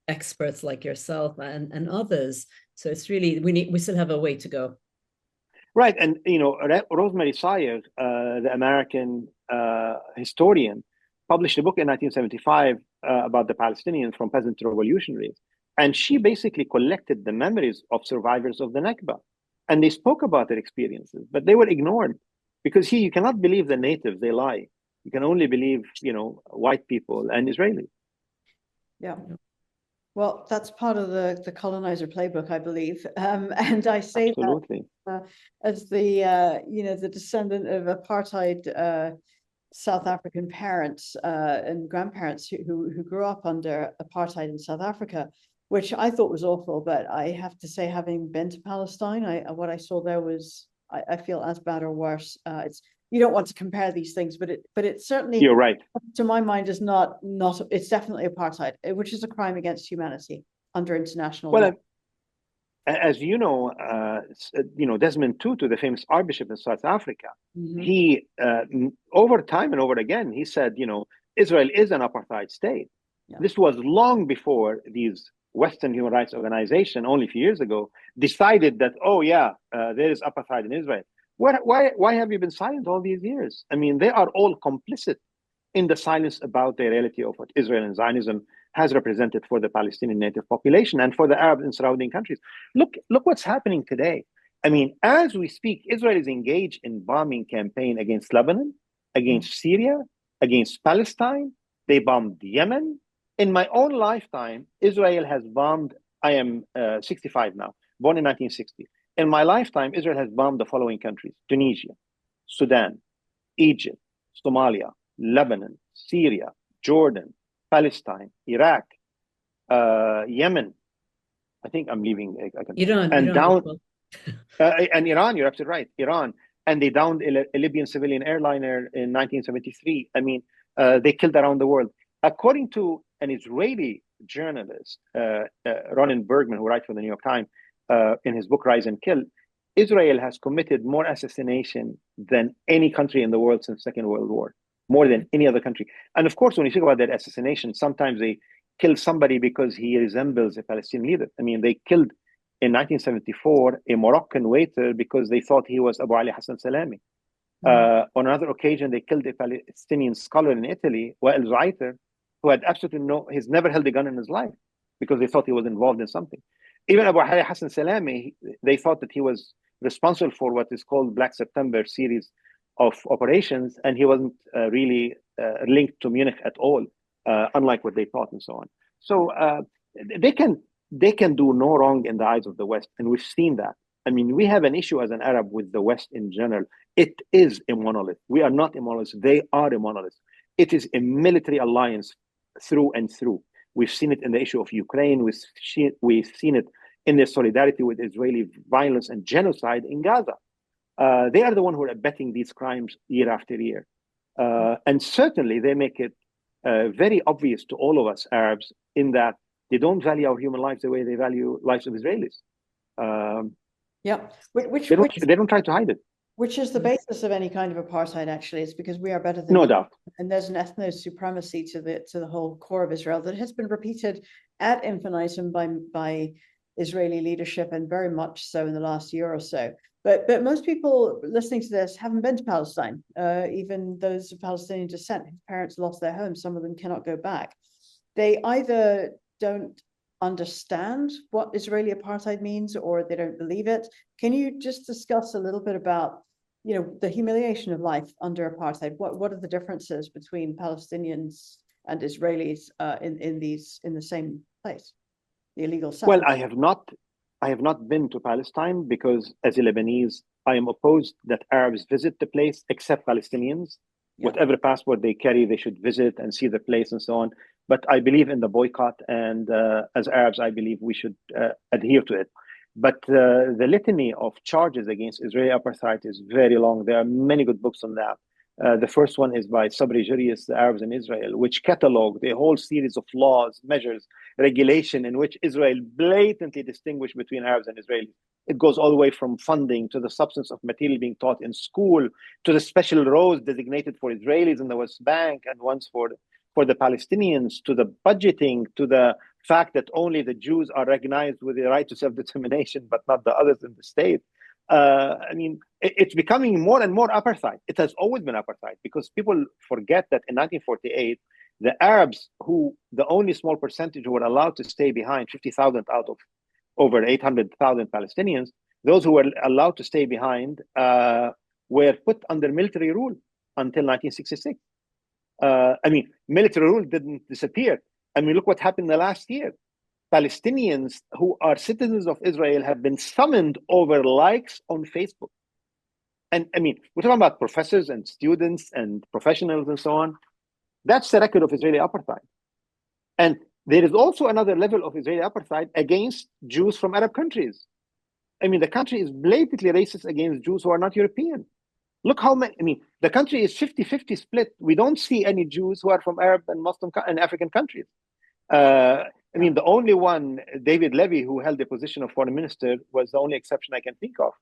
experts like yourself and others. So it's really, we still have a way to go. Right. And, Rosemary Sires, the American historian, published a book in 1975 about the Palestinians from peasant to revolutionaries. And she basically collected the memories of survivors of the Nakba. And they spoke about their experiences, but they were ignored because you cannot believe the natives, they lie. You can only believe, white people and Israelis. Yeah. Well, that's part of the colonizer playbook, I believe. And I say Absolutely. that as the descendant of apartheid South African parents and grandparents who grew up under apartheid in South Africa, which I thought was awful. But I have to say, having been to Palestine, what I saw there was, I feel, as bad or worse. You don't want to compare these things, but it certainly, you're right, to my mind, is not it's definitely apartheid, which is a crime against humanity under international law. As you know, Desmond Tutu, the famous Archbishop in South Africa, he over time and over again, he said, Israel is an apartheid state. Yeah. This was long before these Western human rights organizations, only a few years ago, decided that, there is apartheid in Israel. Why have you been silent all these years? I mean, they are all complicit in the silence about the reality of what Israel and Zionism has represented for the Palestinian native population and for the Arab and surrounding countries. Look what's happening today. I mean, as we speak, Israel is engaged in bombing campaign against Lebanon, against Syria, against Palestine. They bombed Yemen. In my own lifetime, Israel has bombed, I am 65 now, born in 1960. In my lifetime, Israel has bombed the following countries: Tunisia, Sudan, Egypt, Somalia, Lebanon, Syria, Jordan, Palestine, Iraq, Yemen. I think I'm leaving. Iran. And Iran down, and Iran, you're absolutely right, Iran. And they downed a Libyan civilian airliner in 1973. I mean, they killed around the world. According to an Israeli journalist, Ronen Bergman, who writes for the New York Times, in his book Rise and Kill, Israel has committed more assassination than any country in the world since the Second World War, more than any other country. And of course, when you think about that assassination, sometimes they kill somebody because he resembles a Palestinian leader. I mean, they killed in 1974 a Moroccan waiter because they thought he was Abu Ali Hassan Salami. On another occasion, they killed a Palestinian scholar in Italy, Wael Zaiter, who had absolutely he's never held a gun in his life because they thought he was involved in something. Even Abu Ali Hassan Salami, they thought that he was responsible for what is called Black September series of operations, and he wasn't really linked to Munich at all, unlike what they thought and so on. So they can do no wrong in the eyes of the West, and we've seen that. I mean, we have an issue as an Arab with the West in general. It is a monolith. We are not a monolith. They are a monolith. It is a military alliance through and through. We've seen it in the issue of Ukraine. We've seen it in their solidarity with Israeli violence and genocide in Gaza. They are the ones who are abetting these crimes year after year. And certainly they make it very obvious to all of us Arabs in that they don't value our human lives the way they value lives of Israelis. They don't try to hide it. Which is the basis of any kind of apartheid, actually. It's because we are better than no doubt. And there's an ethno-supremacy to the whole core of Israel that has been repeated ad infinitum by Israeli leadership, and very much so in the last year or so. But most people listening to this haven't been to Palestine, even those of Palestinian descent whose parents lost their homes. Some of them cannot go back. They either don't understand what Israeli apartheid means, or they don't believe it. Can you just discuss a little bit about, the humiliation of life under apartheid? What are the differences between Palestinians and Israelis in the same place, the illegal settlement? Well, I have not been to Palestine because, as a Lebanese, I am opposed that Arabs visit the place except Palestinians. Yeah. Whatever passport they carry, they should visit and see the place and so on. But I believe in the boycott, and as Arabs, I believe we should adhere to it. But the litany of charges against Israeli apartheid is very long. There are many good books on that. The first one is by Subregirius, the Arabs in Israel, which cataloged a whole series of laws, measures, regulation in which Israel blatantly distinguished between Arabs and Israelis. It goes all the way from funding to the substance of material being taught in school, to the special rows designated for Israelis in the West Bank and ones for the Palestinians, to the budgeting, to the fact that only the Jews are recognized with the right to self-determination, but not the others in the state. I mean, it's becoming more and more apartheid. It has always been apartheid because people forget that in 1948, the Arabs, who the only small percentage who were allowed to stay behind, 50,000 out of over 800,000 Palestinians, those who were allowed to stay behind were put under military rule until 1966. I mean, military rule didn't disappear. I mean, look what happened the last year. Palestinians who are citizens of Israel have been summoned over likes on Facebook. And I mean, we're talking about professors and students and professionals and so on. That's the record of Israeli apartheid. And there is also another level of Israeli apartheid against Jews from Arab countries. I mean, the country is blatantly racist against Jews who are not European. Look how many, I mean, the country is 50-50 split. We don't see any Jews who are from Arab and Muslim and African countries. I mean, the only one, David Levy, who held the position of foreign minister, was the only exception I can think of.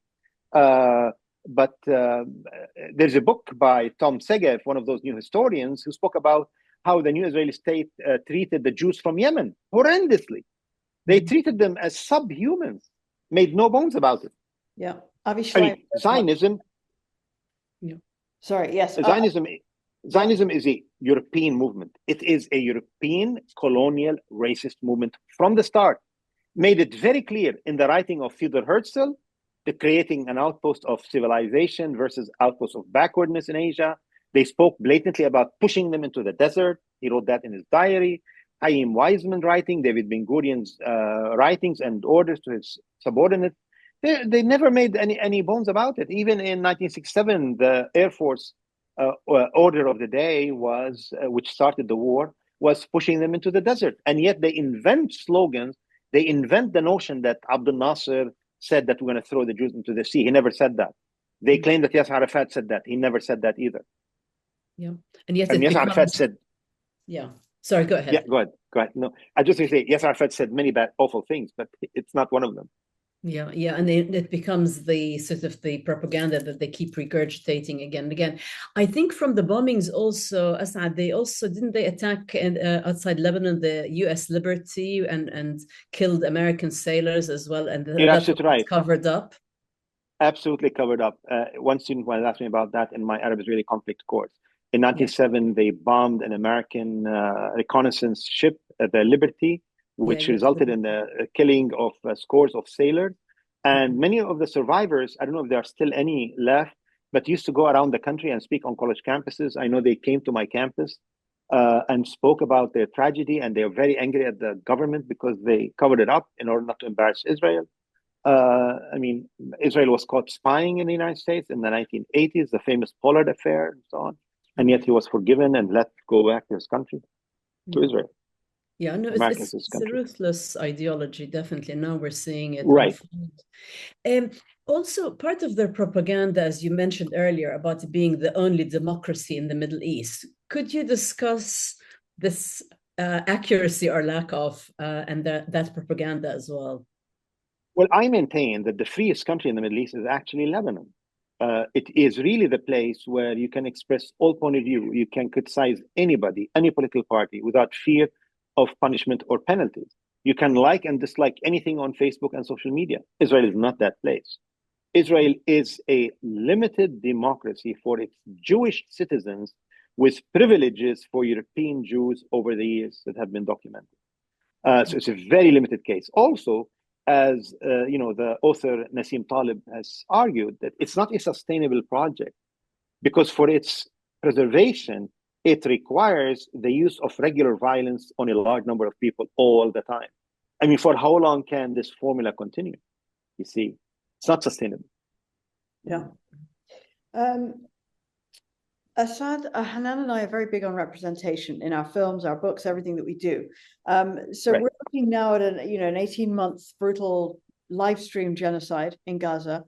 But there's a book by Tom Segev, one of those new historians, who spoke about how the new Israeli state treated the Jews from Yemen horrendously. They treated them as subhumans, made no bones about it. Yeah. I mean, Zionism. Yeah. Sorry, yes. Zionism is a European movement. It is a European colonial racist movement from the start. Made it very clear in the writing of Theodor Herzl, the creating an outpost of civilization versus outpost of backwardness in Asia. They spoke blatantly about pushing them into the desert. He wrote that in his diary. Chaim Weizmann writing, David Ben Gurion's writings and orders to his subordinates. They never made any bones about it. Even in 1967, the Air Force order of the day was, which started the war, was pushing them into the desert. And yet they invent slogans. They invent the notion that Abdel Nasser said that we're going to throw the Jews into the sea. He never said that. They claim that Yasser Arafat said that. He never said that either. Yeah. And yet Yasser Arafat said... Yeah. Sorry, go ahead. Yeah, go ahead. No, I just want to say Yasser Arafat said many bad, awful things, but it's not one of them. Yeah, and it becomes the sort of the propaganda that they keep regurgitating again and again. I think from the bombings also, Asad, they also, didn't they attack outside Lebanon, the U.S. Liberty and killed American sailors as well? And You're absolutely right. Covered up. Absolutely covered up. One student was asking me about that in my Arab-Israeli conflict course. In 1997, they bombed an American reconnaissance ship, the Liberty, which resulted in the killing of scores of sailors. And many of the survivors, I don't know if there are still any left, but used to go around the country and speak on college campuses. I know they came to my campus and spoke about their tragedy, and they were very angry at the government because they covered it up in order not to embarrass Israel. I mean, Israel was caught spying in the United States in the 1980s, the famous Pollard affair and so on. And yet he was forgiven and let go back to his country, to Israel. Yeah, no, it's a ruthless ideology, definitely. Now we're seeing it. Right. Also, part of their propaganda, as you mentioned earlier, about it being the only democracy in the Middle East. Could you discuss this accuracy or lack of and that propaganda as well? Well, I maintain that the freest country in the Middle East is actually Lebanon. It is really the place where you can express all point of view. You can criticize anybody, any political party, without fear of punishment or penalties. You can like and dislike anything on Facebook and social media. Israel is not that place. Israel is a limited democracy for its Jewish citizens with privileges for European Jews over the years that have been documented. So it's a very limited case. Also, as the author Nassim Taleb has argued, that it's not a sustainable project because for its preservation, it requires the use of regular violence on a large number of people all the time. I mean, for how long can this formula continue? You see, it's not sustainable. Yeah. Asad, Hanan and I are very big on representation in our films, our books, everything that we do. So we're looking now at an 18-month brutal live stream genocide in Gaza.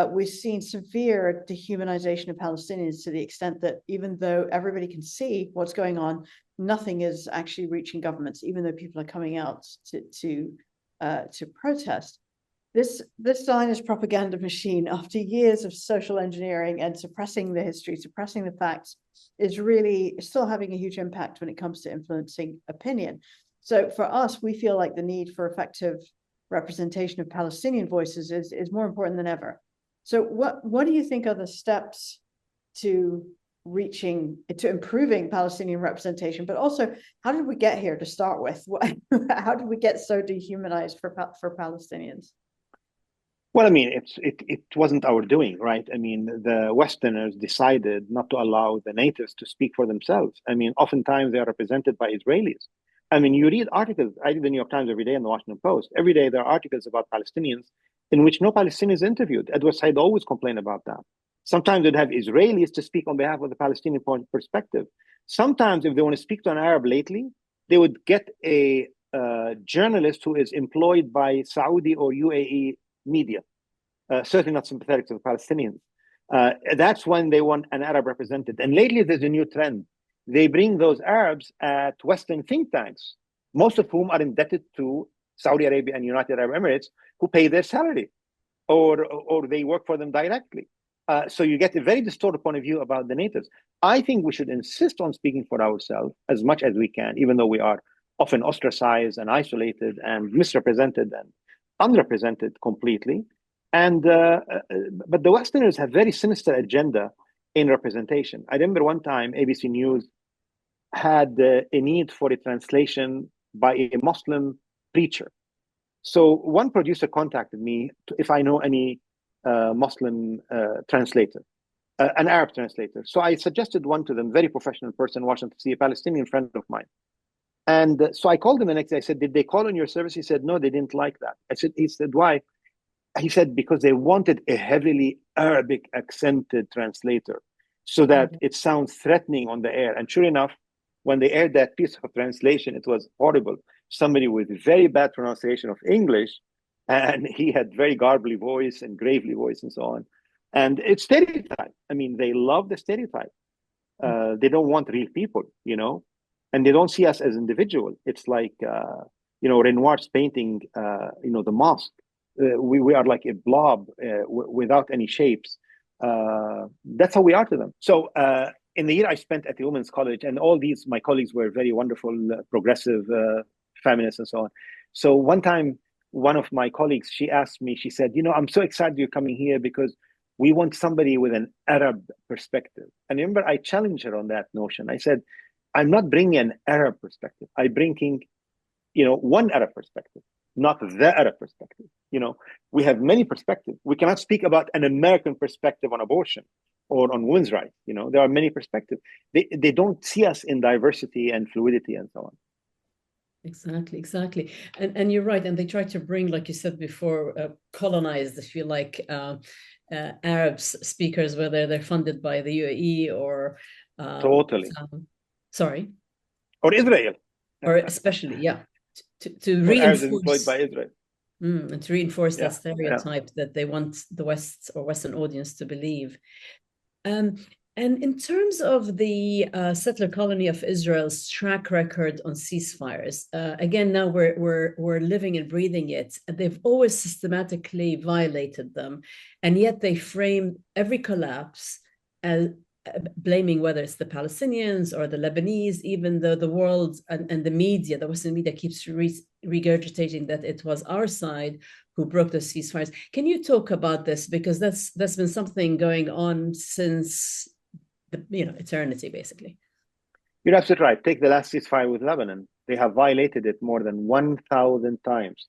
we've seen severe dehumanization of Palestinians to the extent that even though everybody can see what's going on, nothing is actually reaching governments, even though people are coming out to protest. This Zionist propaganda machine, after years of social engineering and suppressing the history, suppressing the facts, is really still having a huge impact when it comes to influencing opinion. So for us, we feel like the need for effective representation of Palestinian voices is more important than ever. So what do you think are the steps to improving Palestinian representation? But also, how did we get here to start with? How did we get so dehumanized for Palestinians? Well, I mean, it wasn't our doing, right? I mean, the Westerners decided not to allow the natives to speak for themselves. I mean, oftentimes they are represented by Israelis. I mean, you read articles. I read the New York Times every day and the Washington Post. Every day there are articles about Palestinians in which no Palestinians interviewed. Edward Said always complained about that. Sometimes they'd have Israelis to speak on behalf of the Palestinian perspective. Sometimes, if they want to speak to an Arab lately, they would get a journalist who is employed by Saudi or UAE media, certainly not sympathetic to the Palestinians. That's when they want an Arab represented. And lately, there's a new trend. They bring those Arabs at Western think tanks, most of whom are indebted to Saudi Arabia and United Arab Emirates, who pay their salary, or they work for them directly. So you get a very distorted point of view about the natives. I think we should insist on speaking for ourselves as much as we can, even though we are often ostracized and isolated and misrepresented and unrepresented completely. And but the Westerners have very sinister agenda in representation. I remember one time ABC News had a need for a translation by a Muslim preacher. So one producer contacted me if I know any Muslim translator, an Arab translator. So I suggested one to them, very professional person, Washington, D.C., a Palestinian friend of mine. And so I called him the next day. I said, did they call on your service? He said, no, they didn't like that. He said, why? He said, because they wanted a heavily Arabic accented translator so that it sounds threatening on the air. And sure enough, when they aired that piece of translation, it was horrible. Somebody with very bad pronunciation of English, and he had very garbly voice and gravely voice and so on. And it's stereotype. I mean, they love the stereotype. They don't want real people, and they don't see us as individual. It's like, Renoir's painting, the mosque. We are like a blob without any shapes. That's how we are to them. So in the year I spent at the Women's College, and all these, my colleagues were very wonderful, progressive feminists and so on. So one time, one of my colleagues, she asked me, she said, I'm so excited you're coming here because we want somebody with an Arab perspective. And remember, I challenged her on that notion. I said, I'm not bringing an Arab perspective. I'm bringing, one Arab perspective, not the Arab perspective. We have many perspectives. We cannot speak about an American perspective on abortion or on women's rights. There are many perspectives. They don't see us in diversity and fluidity and so on. Exactly. And you're right. And they try to bring, like you said before, colonized, if you like, Arab speakers, whether they're funded by the UAE or... totally. Sorry? Or Israel. Or especially, yeah. To reinforce... Arabs employed by Israel. And to reinforce that stereotype that they want the West or Western audience to believe. And in terms of the settler colony of Israel's track record on ceasefires, again, now we're living and breathing it. They've always systematically violated them, and yet they frame every collapse as blaming whether it's the Palestinians or the Lebanese, even though the world and the media, the Western media, keeps regurgitating that it was our side who broke the ceasefires. Can you talk about this? Because that's been something going on since eternity, basically. You're absolutely right. Take the last ceasefire with Lebanon. They have violated it more than 1,000 times.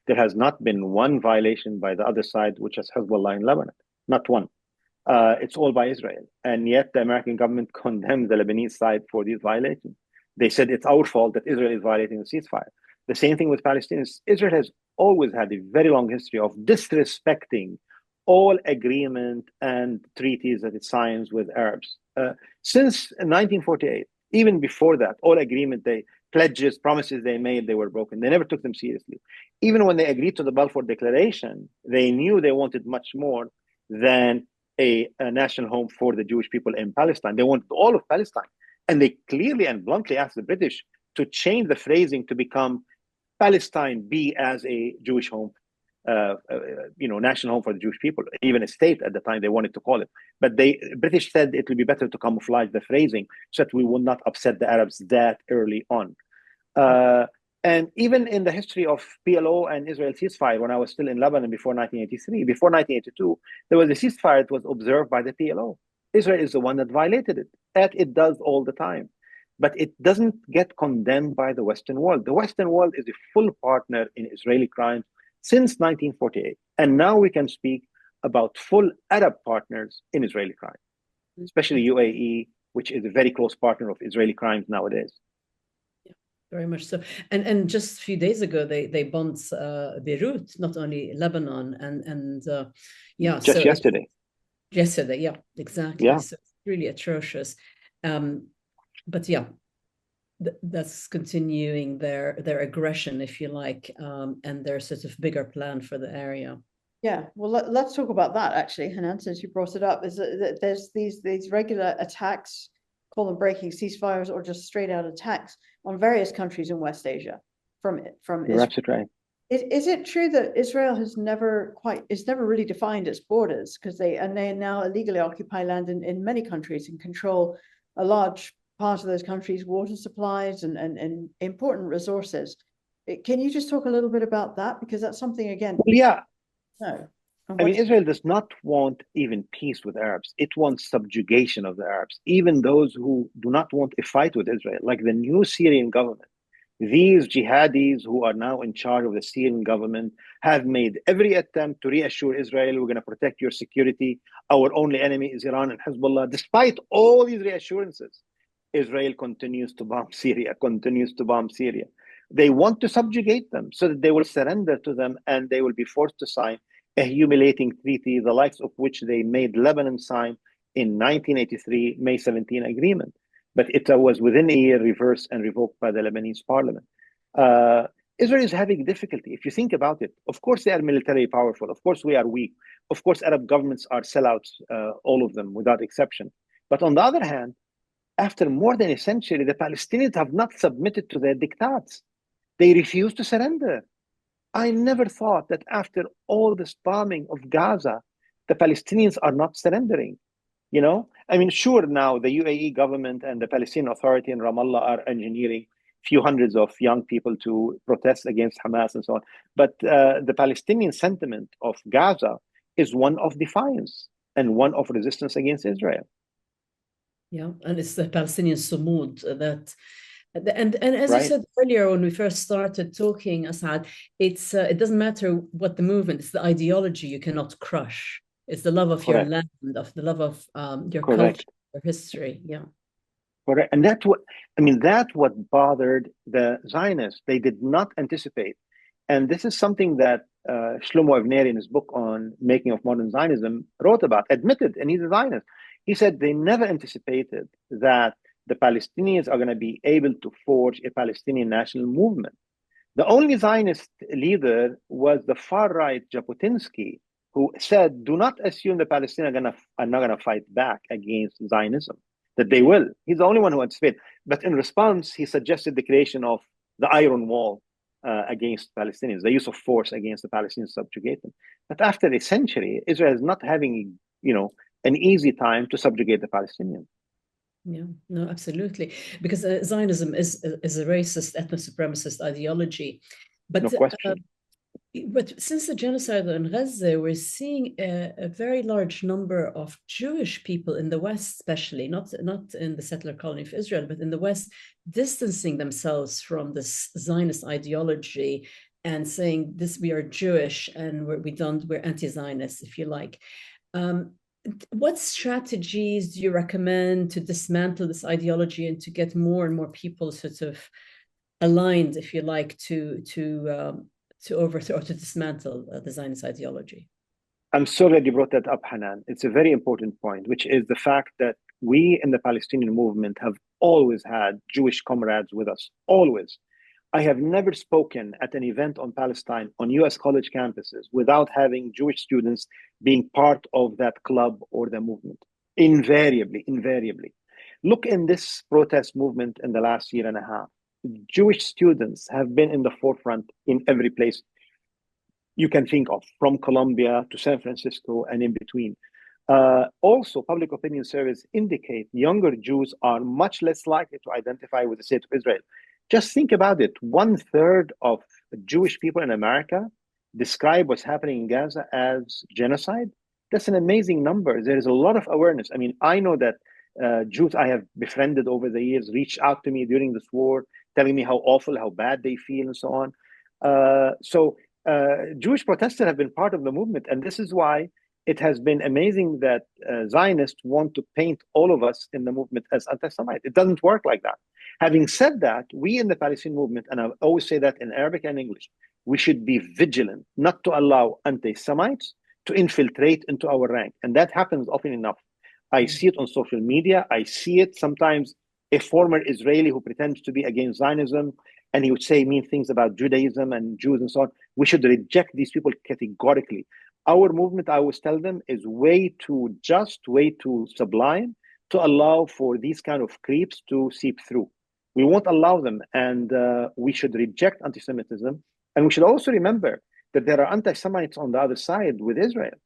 There has not been one violation by the other side, which is Hezbollah in Lebanon. Not one. It's all by Israel. And yet the American government condemned the Lebanese side for these violations. They said it's our fault that Israel is violating the ceasefire. The same thing with Palestinians. Israel has always had a very long history of disrespecting all agreement and treaties that it signs with Arabs. Since 1948, even before that, all agreement, pledges, promises they made, they were broken. They never took them seriously. Even when they agreed to the Balfour Declaration, they knew they wanted much more. than a national home for the Jewish people in Palestine. They wanted all of Palestine. And they clearly and bluntly asked the British to change the phrasing to become Palestine be as a Jewish home, national home for the Jewish people, even a state at the time they wanted to call it. But British said it would be better to camouflage the phrasing so that we would not upset the Arabs that early on. And even in the history of PLO and Israel ceasefire, when I was still in Lebanon before 1983, before 1982, there was a ceasefire that was observed by the PLO. Israel is the one that violated it, as it does all the time. But it doesn't get condemned by the Western world. The Western world is a full partner in Israeli crimes since 1948. And now we can speak about full Arab partners in Israeli crimes, especially UAE, which is a very close partner of Israeli crimes nowadays. Very much so. And just a few days ago, they bombed Beirut, not only Lebanon, and just yesterday. Yesterday, yeah, exactly. Yeah. So it's really atrocious. But yeah, that's continuing their aggression, if you like, and their sort of bigger plan for the area. Yeah, well, let's talk about that actually, Hanan, since you brought it up. Is that there's these regular attacks, call them breaking ceasefires or just straight out attacks on various countries in West Asia from You're absolutely right. Is it true that Israel has never really defined its borders, because they now illegally occupy land in many countries and control a large part of those countries' water supplies and important resources? Can you just talk a little bit about that, because that's something again? Well, yeah. No. I mean, Israel does not want even peace with Arabs. It wants subjugation of the Arabs, even those who do not want a fight with Israel, like the new Syrian government. These jihadis who are now in charge of the Syrian government have made every attempt to reassure Israel, we're going to protect your security. Our only enemy is Iran and Hezbollah. Despite all these reassurances, Israel continues to bomb Syria. They want to subjugate them so that they will surrender to them and they will be forced to sign a humiliating treaty, the likes of which they made Lebanon sign in 1983, May 17 agreement. But it was within a year reversed and revoked by the Lebanese parliament. Israel is having difficulty. If you think about it, of course they are militarily powerful. Of course we are weak. Of course Arab governments are sellouts, all of them without exception. But on the other hand, after more than a century, the Palestinians have not submitted to their diktats. They refuse to surrender. I never thought that after all this bombing of Gaza, the Palestinians are not surrendering. You know, I mean, sure, now the UAE government and the Palestinian Authority in Ramallah are engineering a few hundreds of young people to protest against Hamas and so on. But the Palestinian sentiment of Gaza is one of defiance and one of resistance against Israel. Yeah, and it's the Palestinian sumud that. And as you said earlier when we first started talking, Asad, it doesn't matter what the movement, it's the ideology you cannot crush. It's the love of your land, of the love of your culture, your history. Yeah. Correct. And that's what bothered the Zionists. They did not anticipate. And this is something that Shlomo Avneri in his book on Making of Modern Zionism wrote about, admitted, and he's a Zionist. He said they never anticipated that the Palestinians are going to be able to forge a Palestinian national movement. The only Zionist leader was the far-right Jabotinsky, who said, do not assume the Palestinians are not going to fight back against Zionism, that they will. He's the only one who anticipated. But in response, he suggested the creation of the Iron Wall against Palestinians, the use of force against the Palestinians to subjugate them. But after a century, Israel is not having, an easy time to subjugate the Palestinians. Yeah, no, absolutely. Because Zionism is a racist, ethno-supremacist ideology. But, no question. But since the genocide in Gaza, we're seeing a very large number of Jewish people in the West, especially, not in the settler colony of Israel, but in the West, distancing themselves from this Zionist ideology and saying this, we are Jewish and we're anti-Zionist, if you like. What strategies do you recommend to dismantle this ideology and to get more and more people sort of aligned, if you like, to overthrow or to dismantle the Zionist ideology? I'm so glad you brought that up, Hanan. It's a very important point, which is the fact that we in the Palestinian movement have always had Jewish comrades with us, always. I have never spoken at an event on Palestine on US college campuses without having Jewish students being part of that club or the movement. Invariably. Look in this protest movement in the last year and a half. Jewish students have been in the forefront in every place you can think of, from Colombia to San Francisco and in between. Also, public opinion surveys indicate younger Jews are much less likely to identify with the state of Israel. Just think about it. 1/3 of Jewish people in America describe what's happening in Gaza as genocide. That's an amazing number. There is a lot of awareness. I mean, I know that Jews I have befriended over the years reached out to me during this war, telling me how awful, how bad they feel, and so on. Jewish protesters have been part of the movement, and this is why it has been amazing that Zionists want to paint all of us in the movement as anti-Semite. It doesn't work like that. Having said that, we in the Palestinian movement, and I always say that in Arabic and English, we should be vigilant not to allow anti-Semites to infiltrate into our rank. And that happens often enough. I see it on social media. I see it sometimes. A former Israeli who pretends to be against Zionism, and he would say mean things about Judaism and Jews and so on. We should reject these people categorically. Our movement, I always tell them, is way too just, way too sublime to allow for these kind of creeps to seep through. We won't allow them, and we should reject anti-Semitism. And we should also remember that there are anti-Semites on the other side with Israel.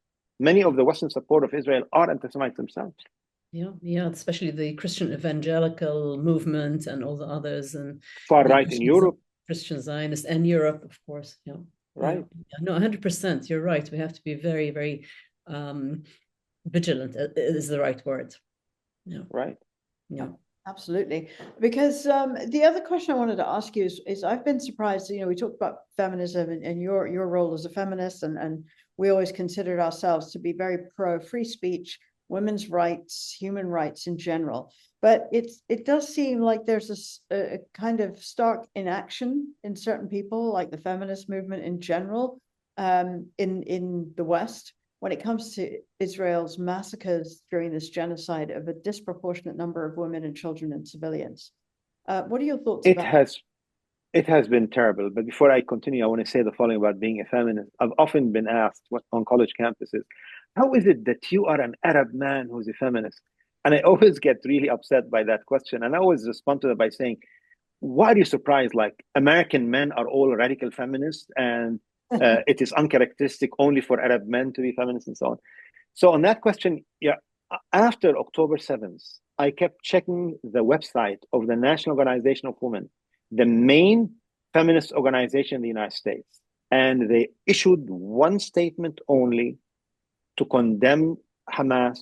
Many of the Western support of Israel are anti-Semites themselves. Yeah, especially the Christian evangelical movement and all the others, and far right in Europe, Christian Zionists, and Europe, of course. Yeah, right. Yeah. No, 100%. You're right. We have to be very, very vigilant. Is the right word. Yeah. Right. Yeah. Absolutely. Because the other question I wanted to ask you is I've been surprised, we talked about feminism and your role as a feminist, and we always considered ourselves to be very pro free speech, women's rights, human rights in general. But it does seem like there's a kind of stark inaction in certain people, like the feminist movement in general, in the West, when it comes to Israel's massacres during this genocide of a disproportionate number of women and children and civilians. What are your thoughts about It has been terrible. But before I continue, I want to say the following about being a feminist. I've often been asked on college campuses, how is it that you are an Arab man who's a feminist? And I always get really upset by that question. And I always respond to that by saying, why are you surprised? Like, American men are all radical feminists, and it is uncharacteristic only for Arab men to be feminists and so on. So on that question, yeah, after October 7th, I kept checking the website of the National Organization of Women, the main feminist organization in the United States. And they issued one statement only to condemn Hamas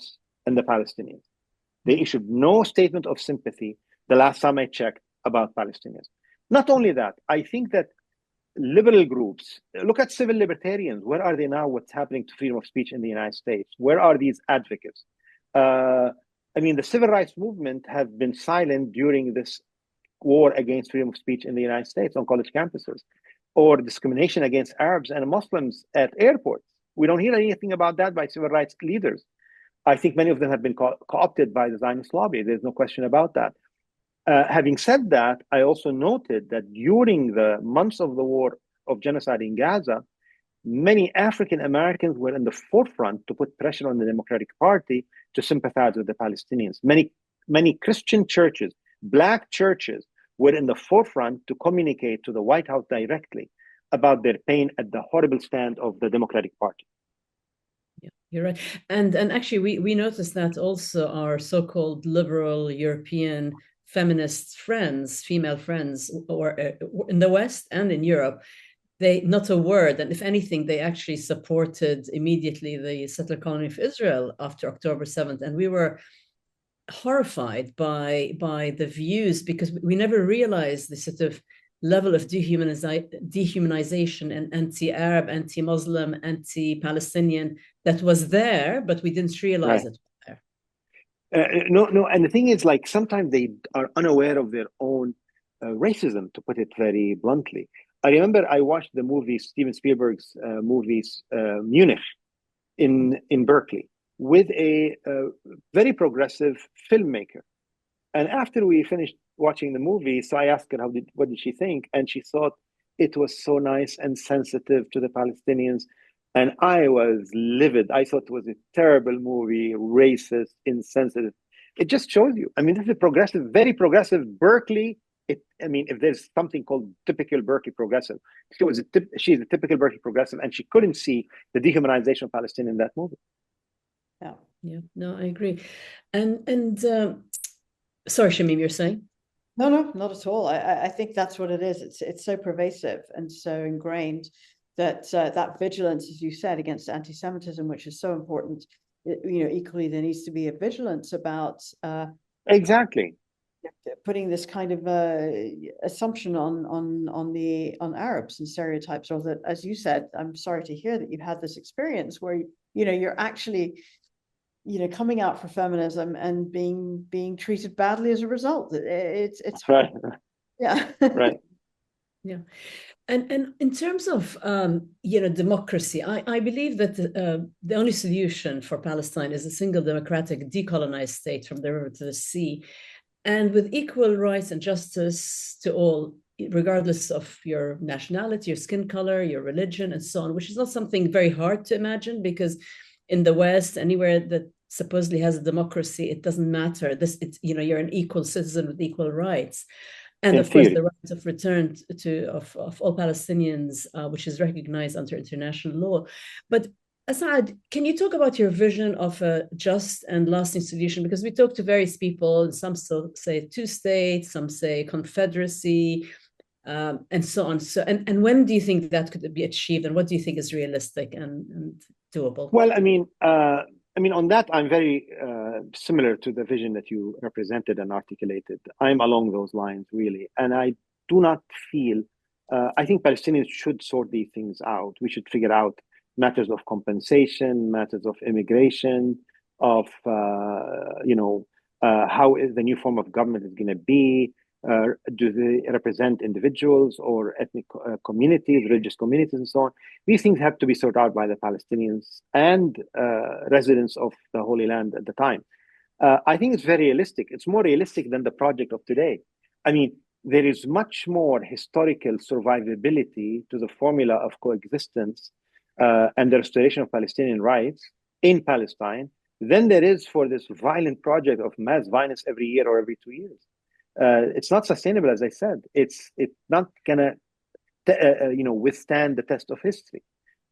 and the Palestinians. They issued no statement of sympathy the last time I checked about Palestinians. Not only that, I think that liberal groups, look at civil libertarians. Where are they now? What's happening to freedom of speech in the United States? Where are these advocates? The civil rights movement have been silent during this war against freedom of speech in the United States on college campuses, or discrimination against Arabs and Muslims at airports. We don't hear anything about that by civil rights leaders. I think many of them have been co-opted by the Zionist lobby. There's no question about that. Having said that, I also noted that during the months of the war of genocide in Gaza, many African Americans were in the forefront to put pressure on the Democratic Party to sympathize with the Palestinians. Many Christian churches, Black churches, were in the forefront to communicate to the White House directly about their pain at the horrible stand of the Democratic Party. Yeah, you're right. And actually, we noticed that also our so-called liberal European feminist friends, female friends, or in the West and in Europe, they, not a word, and if anything, they actually supported immediately the settler colony of Israel after October 7th. And we were horrified by the views, because we never realized the sort of level of dehumanization and anti-Arab, anti-Muslim, anti-Palestinian that was there, but we didn't realize it. No, and the thing is, like, sometimes they are unaware of their own racism, to put it very bluntly. I remember I watched the movie, Steven Spielberg's movies, Munich, in Berkeley, with a very progressive filmmaker. And after we finished watching the movie. So I asked her, what did she think? And she thought it was so nice and sensitive to the Palestinians. And I was livid. I thought it was a terrible movie, racist, insensitive. It just shows you. I mean, this is progressive, very progressive. Berkeley. If there's something called typical Berkeley progressive, she's a typical Berkeley progressive, and she couldn't see the dehumanization of Palestine in that movie. Yeah. No, I agree. And sorry, Shamim, you're saying? No, not at all. I think that's what it is. It's so pervasive and so ingrained that that vigilance, as you said, against anti-Semitism, which is so important. Equally, there needs to be a vigilance about exactly putting this kind of assumption on Arabs and stereotypes, or that, as you said, I'm sorry to hear that you've had this experience where you're actually coming out for feminism and being treated badly as a result. It's right. Yeah. Right. Yeah. And in terms of democracy, I believe that the only solution for Palestine is a single democratic decolonized state from the river to the sea, and with equal rights and justice to all, regardless of your nationality, your skin color, your religion, and so on, which is not something very hard to imagine, because in the West, anywhere that supposedly has a democracy, it doesn't matter. You're an equal citizen with equal rights. And of course, the right of return of all Palestinians, which is recognized under international law. But Asad, can you talk about your vision of a just and lasting solution? Because we talk to various people, and some still say 2 states, some say confederacy, and so on. So, and when do you think that could be achieved, and what do you think is realistic and doable? Well, on that, I'm very similar to the vision that you represented and articulated. I'm along those lines, really. And I do not feel, I think Palestinians should sort these things out. We should figure out matters of compensation, matters of immigration, of, how is the new form of government is going to be. Do they represent individuals or ethnic communities, religious communities, and so on? These things have to be sorted out by the Palestinians and residents of the Holy Land at the time. I think it's very realistic. It's more realistic than the project of today. I mean, there is much more historical survivability to the formula of coexistence and the restoration of Palestinian rights in Palestine than there is for this violent project of mass violence every year or every 2 years. It's not sustainable, as I said. It's not gonna, withstand the test of history.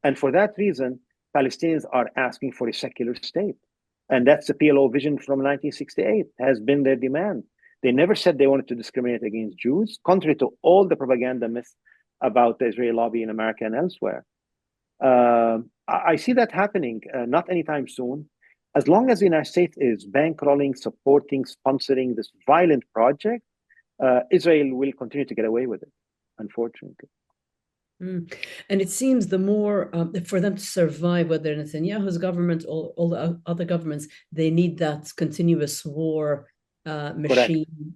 And for that reason, Palestinians are asking for a secular state, and that's the PLO vision from 1968. Has been their demand. They never said they wanted to discriminate against Jews, contrary to all the propaganda myths about the Israeli lobby in America and elsewhere. I see that happening not anytime soon. As long as the United States is bankrolling, supporting, sponsoring this violent project, Israel will continue to get away with it, unfortunately. And it seems the more for them to survive, whether Netanyahu's government or all the other governments, they need that continuous war machine. Correct.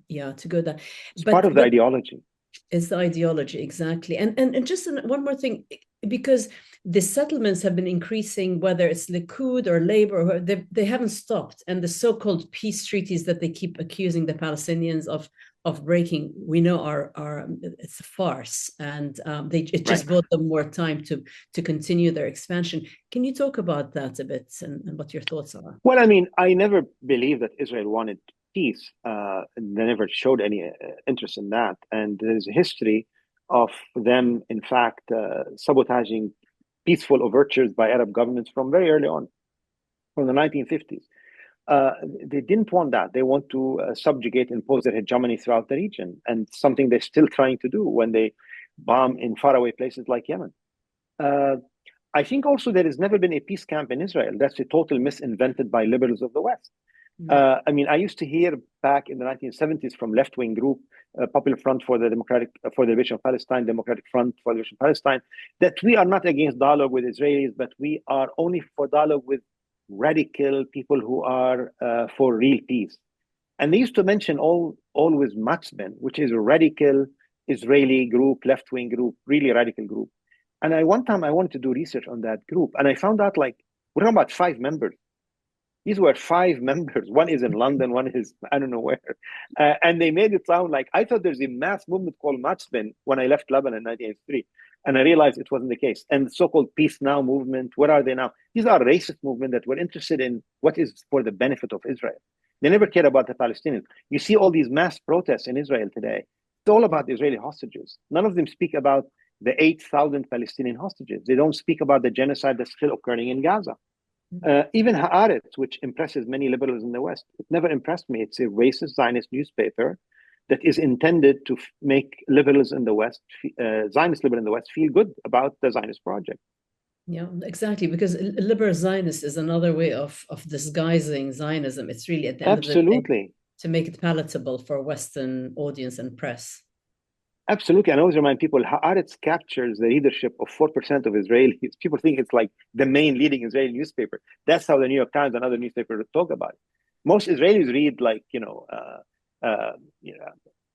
Yeah, to go that. It's part of the ideology. It's the ideology, exactly. And just one more thing, because the settlements have been increasing, whether it's Likud or Labor, or they haven't stopped. And the so-called peace treaties that they keep accusing the Palestinians of breaking, we know are it's a farce, and it just bought them more time to continue their expansion. Can you talk about that a bit and what your thoughts are? Well, I mean, I never believed that Israel wanted peace. They never showed any interest in that. And there's a history of them, in fact, sabotaging peaceful overtures by Arab governments from very early on, from the 1950s. They didn't want that. They want to subjugate, impose their hegemony throughout the region, and something they're still trying to do when they bomb in faraway places like Yemen. I think also there has never been a peace camp in Israel. That's a total myth invented by liberals of the West. I mean, I used to hear back in the 1970s from left-wing group, Popular Front for the Liberation of Palestine, Democratic Front for the Liberation of Palestine, that we are not against dialogue with Israelis, but we are only for dialogue with radical people who are for real peace. And they used to mention always Matzben, which is a radical Israeli group, left-wing group, really radical group. And one time I wanted to do research on that group, and I found out we're talking about 5 members. These were 5 members. One is in London, one is I don't know where. And they made it sound like, I thought there's a mass movement called Matchbin when I left Lebanon in 1983. And I realized it wasn't the case. And the so-called Peace Now movement, where are they now? These are racist movements that were interested in what is for the benefit of Israel. They never cared about the Palestinians. You see all these mass protests in Israel today. It's all about Israeli hostages. None of them speak about the 8,000 Palestinian hostages. They don't speak about the genocide that's still occurring in Gaza. Even Haaretz, which impresses many liberals in the West, it never impressed me. It's a racist Zionist newspaper that is intended to make liberals in the West, Zionist liberals in the West, feel good about the Zionist project. Yeah, exactly. Because liberal Zionist is another way of disguising Zionism. It's really at the end of the day to make it palatable for Western audience and press. Absolutely. And I always remind people, Haaretz captures the readership of 4% of Israelis. People think it's like the main leading Israeli newspaper. That's how the New York Times and other newspapers talk about it. Most Israelis read like,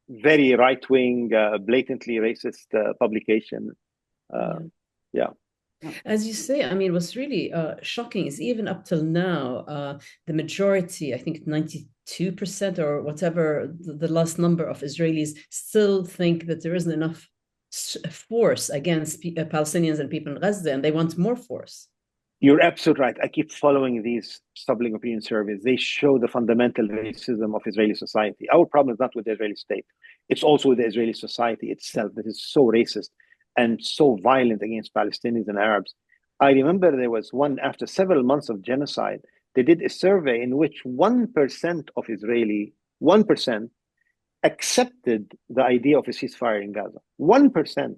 very right-wing, blatantly racist publication. Yeah. As you say, I mean, what's really shocking is even up till now, the majority, I think 92% or whatever the last number of Israelis still think that there isn't enough force against Palestinians and people in Gaza, and they want more force. You're absolutely right. I keep following these stumbling opinion surveys. They show the fundamental racism of Israeli society. Our problem is not with the Israeli state. It's also with the Israeli society itself that is so racist and so violent against Palestinians and Arabs. I remember there was one, after several months of genocide, they did a survey in which 1% of Israeli, 1% accepted the idea of a ceasefire in Gaza. 1%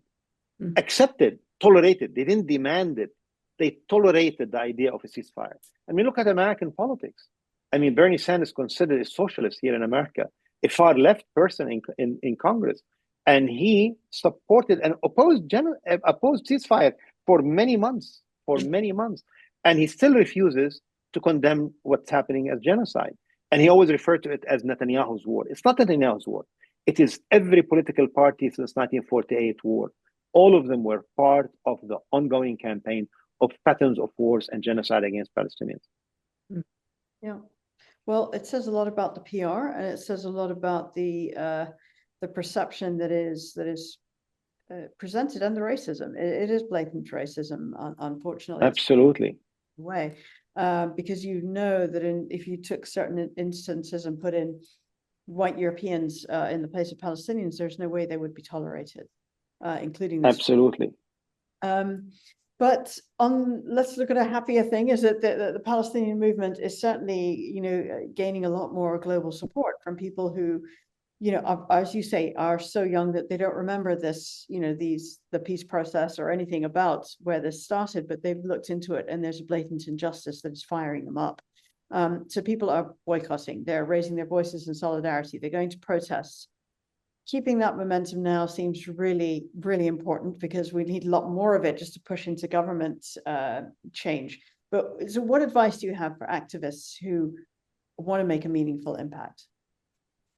accepted, tolerated. They didn't demand it. They tolerated the idea of a ceasefire. I mean, look at American politics. I mean, Bernie Sanders considered a socialist here in America, a far left person in Congress. And he supported and opposed ceasefire for many months, And he still refuses to condemn what's happening as genocide. And he always referred to it as Netanyahu's war. It's not Netanyahu's war. It is every political party since 1948 war. All of them were part of the ongoing campaign of patterns of wars and genocide against Palestinians. Yeah. Well, it says a lot about the PR, and it says a lot about the perception that is presented and the racism. It is blatant racism, unfortunately. Absolutely. Way, because you know that if you took certain instances and put in white Europeans in the place of Palestinians, there's no way they would be tolerated, including this. Absolutely. But let's look at a happier thing, is that the Palestinian movement is certainly, gaining a lot more global support from people who, as you say, are so young that they don't remember this, the peace process or anything about where this started, but they've looked into it and there's a blatant injustice that is firing them up. So people are boycotting, they're raising their voices in solidarity, they're going to protests. Keeping that momentum now seems really, really important, because we need a lot more of it just to push into government change. But so what advice do you have for activists who want to make a meaningful impact?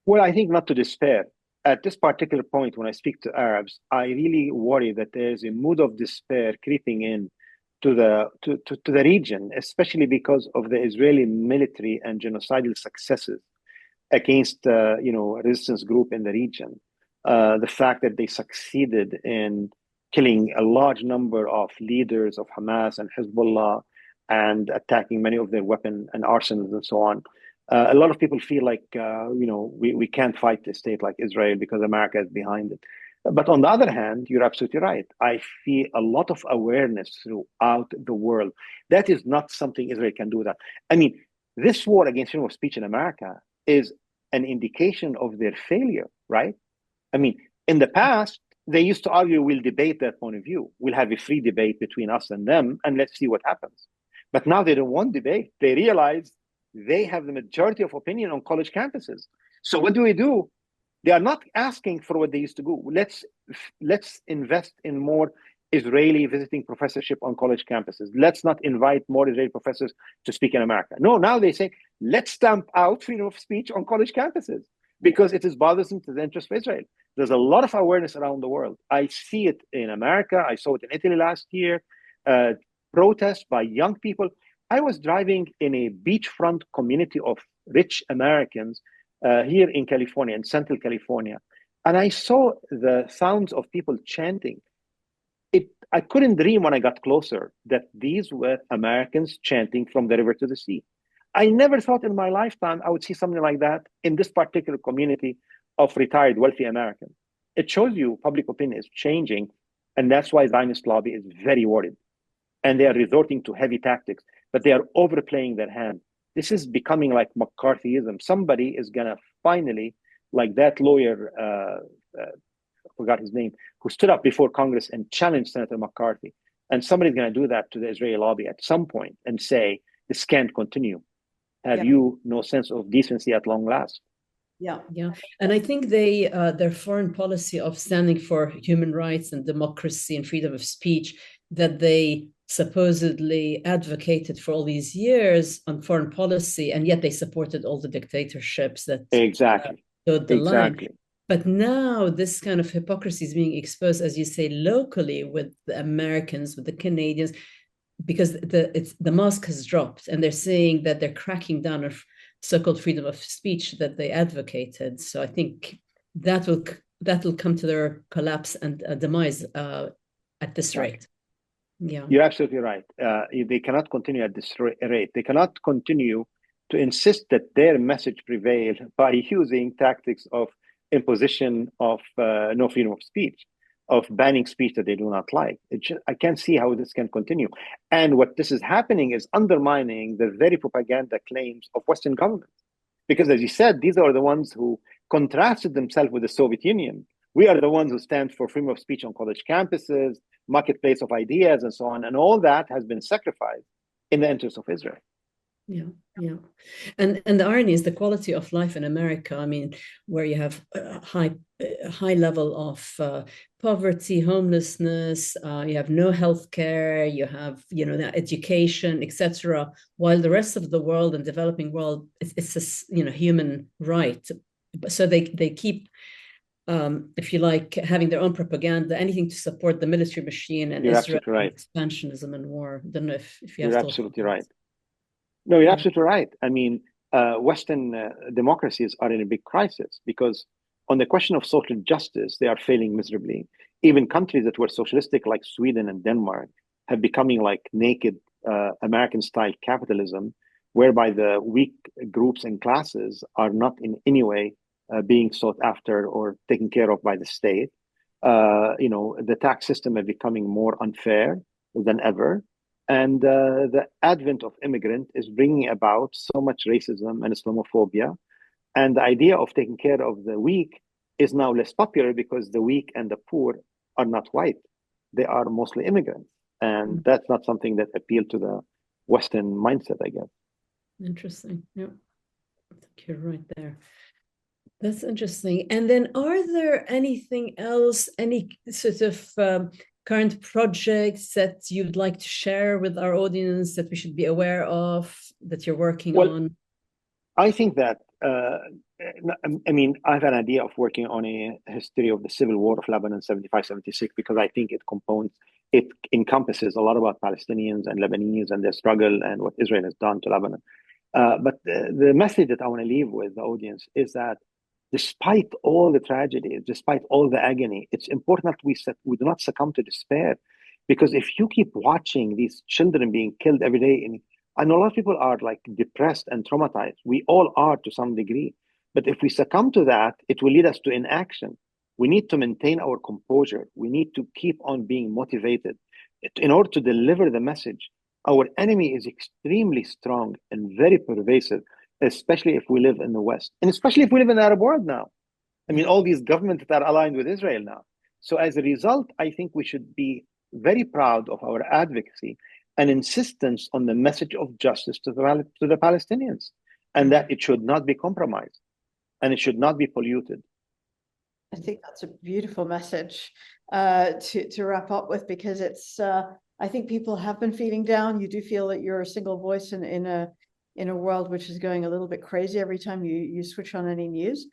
Well, I think not to despair. At this particular point, when I speak to Arabs, I really worry that there's a mood of despair creeping in to the region, especially because of the Israeli military and genocidal successes against a resistance group in the region. The fact that they succeeded in killing a large number of leaders of Hamas and Hezbollah and attacking many of their weapons and arsenals and so on. A lot of people feel like, we can't fight a state like Israel because America is behind it. But on the other hand, you're absolutely right. I feel a lot of awareness throughout the world. That is not something Israel can do that. I mean, this war against freedom of speech in America is an indication of their failure, right? I mean, in the past, they used to argue, we'll debate that point of view. We'll have a free debate between us and them, and let's see what happens. But now they don't want debate. They realize they have the majority of opinion on college campuses. So what do? They are not asking for what they used to do. Let's invest in more Israeli visiting professorship on college campuses. Let's not invite more Israeli professors to speak in America. No, now they say, let's stamp out freedom of speech on college campuses because it is bothersome to the interest of Israel. There's a lot of awareness around the world. I see it in America. I saw it in Italy last year. Protests by young people. I was driving in a beachfront community of rich Americans here in California, in Central California, and I saw the sounds of people chanting. I couldn't dream when I got closer that these were Americans chanting from the river to the sea. I never thought in my lifetime I would see something like that in this particular community of retired wealthy Americans. It shows you public opinion is changing, and that's why Zionist lobby is very worried. And they are resorting to heavy tactics, but they are overplaying their hand. This is becoming like McCarthyism. Somebody is going to finally, like that lawyer, I forgot his name, who stood up before Congress and challenged Senator McCarthy. And somebody's going to do that to the Israeli lobby at some point and say, this can't continue. Have you no sense of decency at long last? Yeah. And I think their foreign policy of standing for human rights and democracy and freedom of speech that they supposedly advocated for all these years on foreign policy, and yet they supported all the dictatorships that showed the line. But now this kind of hypocrisy is being exposed, as you say, locally with the Americans, with the Canadians, because the mask has dropped, and they're saying that they're cracking down on so-called freedom of speech that they advocated. So I think that will come to their collapse and demise at this rate. Yeah, you're absolutely right. They cannot continue at this rate. They cannot continue to insist that their message prevail by using tactics of imposition of no freedom of speech, of banning speech that they do not like. I can't see how this can continue. And what this is happening is undermining the very propaganda claims of Western governments. Because as you said, these are the ones who contrasted themselves with the Soviet Union. We are the ones who stand for freedom of speech on college campuses, marketplace of ideas, and so on. And all that has been sacrificed in the interest of Israel. Yeah. And the irony is the quality of life in America. I mean, where you have a high level of poverty, homelessness, you have no health care, you have, education, etc. While the rest of the world and developing world, it's a, human right. So they keep, if you like, having their own propaganda, anything to support the military machine and Israel expansionism and war. I don't know if you have. You're absolutely right. No, you're absolutely right. I mean, Western democracies are in a big crisis because on the question of social justice, they are failing miserably. Even countries that were socialistic like Sweden and Denmark have becoming like naked American-style capitalism, whereby the weak groups and classes are not in any way being sought after or taken care of by the state. The tax system is becoming more unfair than ever. And the advent of immigrant is bringing about so much racism and Islamophobia. And the idea of taking care of the weak is now less popular because the weak and the poor are not white. They are mostly immigrants. And that's not something that appealed to the Western mindset, I guess. Interesting. Yeah, I think you're right there. That's interesting. And then are there anything else, any sort of current projects that you'd like to share with our audience that we should be aware of, that you're working on? I think that, I have an idea of working on a history of the civil war of Lebanon, 75-76, because I think it encompasses a lot about Palestinians and Lebanese and their struggle and what Israel has done to Lebanon. But the message that I want to leave with the audience is that despite all the tragedy, despite all the agony, it's important that we do not succumb to despair. Because if you keep watching these children being killed every day, I know a lot of people are like depressed and traumatized. We all are to some degree. But if we succumb to that, it will lead us to inaction. We need to maintain our composure. We need to keep on being motivated in order to deliver the message. Our enemy is extremely strong and very pervasive, especially if we live in the West, and especially if we live in the Arab world now. I mean, all these governments that are aligned with Israel now. So as a result, I think we should be very proud of our advocacy and insistence on the message of justice to the Palestinians, and that it should not be compromised and it should not be polluted. I think that's a beautiful message to wrap up with, because it's, I think people have been feeling down. You do feel that you're a single voice in a world which is going a little bit crazy every time you switch on any news.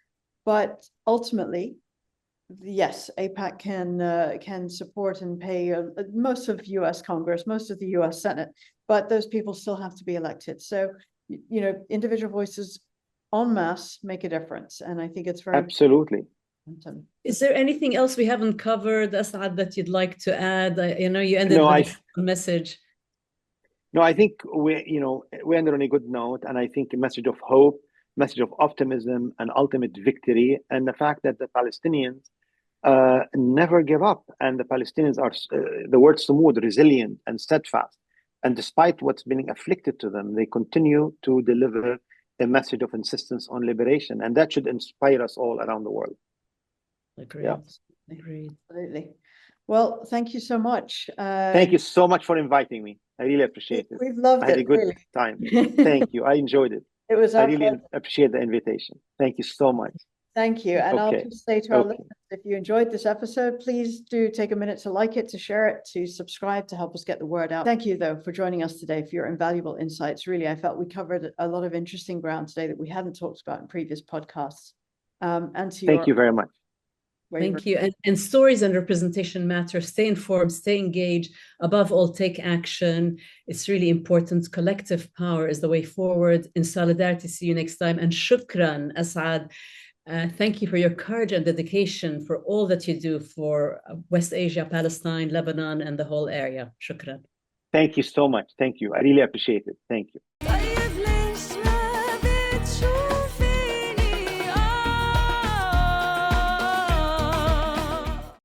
But ultimately, yes, AIPAC can support and pay most of U.S. Congress, most of the U.S. Senate but those people still have to be elected. So, you know, individual voices en masse make a difference. And I think it's very absolutely. important. Is there anything else we haven't covered, Asad, that you'd like to add? You know, you ended No, with a message. No, I think we ended on a good note, and I think a message of hope, message of optimism, and ultimate victory, and the fact that the Palestinians never give up, and the Palestinians are the word sumud, resilient and steadfast, and despite what's been afflicted to them, they continue to deliver a message of insistence on liberation, and that should inspire us all around the world. Agreed. Yeah. Agreed. Absolutely. Well, thank you so much. Thank you so much for inviting me. I really appreciate it. We've loved I had it. a good Really. time. Thank you. I enjoyed it. It was I our really pleasure. appreciate the invitation. Thank you so much. Thank you. And I'll Okay. just say to our Okay. listeners, if you enjoyed this episode, please do take a minute to like it, to share it, to subscribe, to help us get the word out. Thank you, though, for joining us today, for your invaluable insights. Really, I felt we covered a lot of interesting ground today that we hadn't talked about in previous podcasts. And to Thank you very much. Thank you. And stories and representation matter. Stay informed, stay engaged. Above all, take action. It's really important. Collective power is the way forward. In solidarity, see you next time. And shukran, Asad. Thank you for your courage and dedication for all that you do for West Asia, Palestine, Lebanon, and the whole area. Shukran. Thank you so much. Thank you. I really appreciate it. Thank you.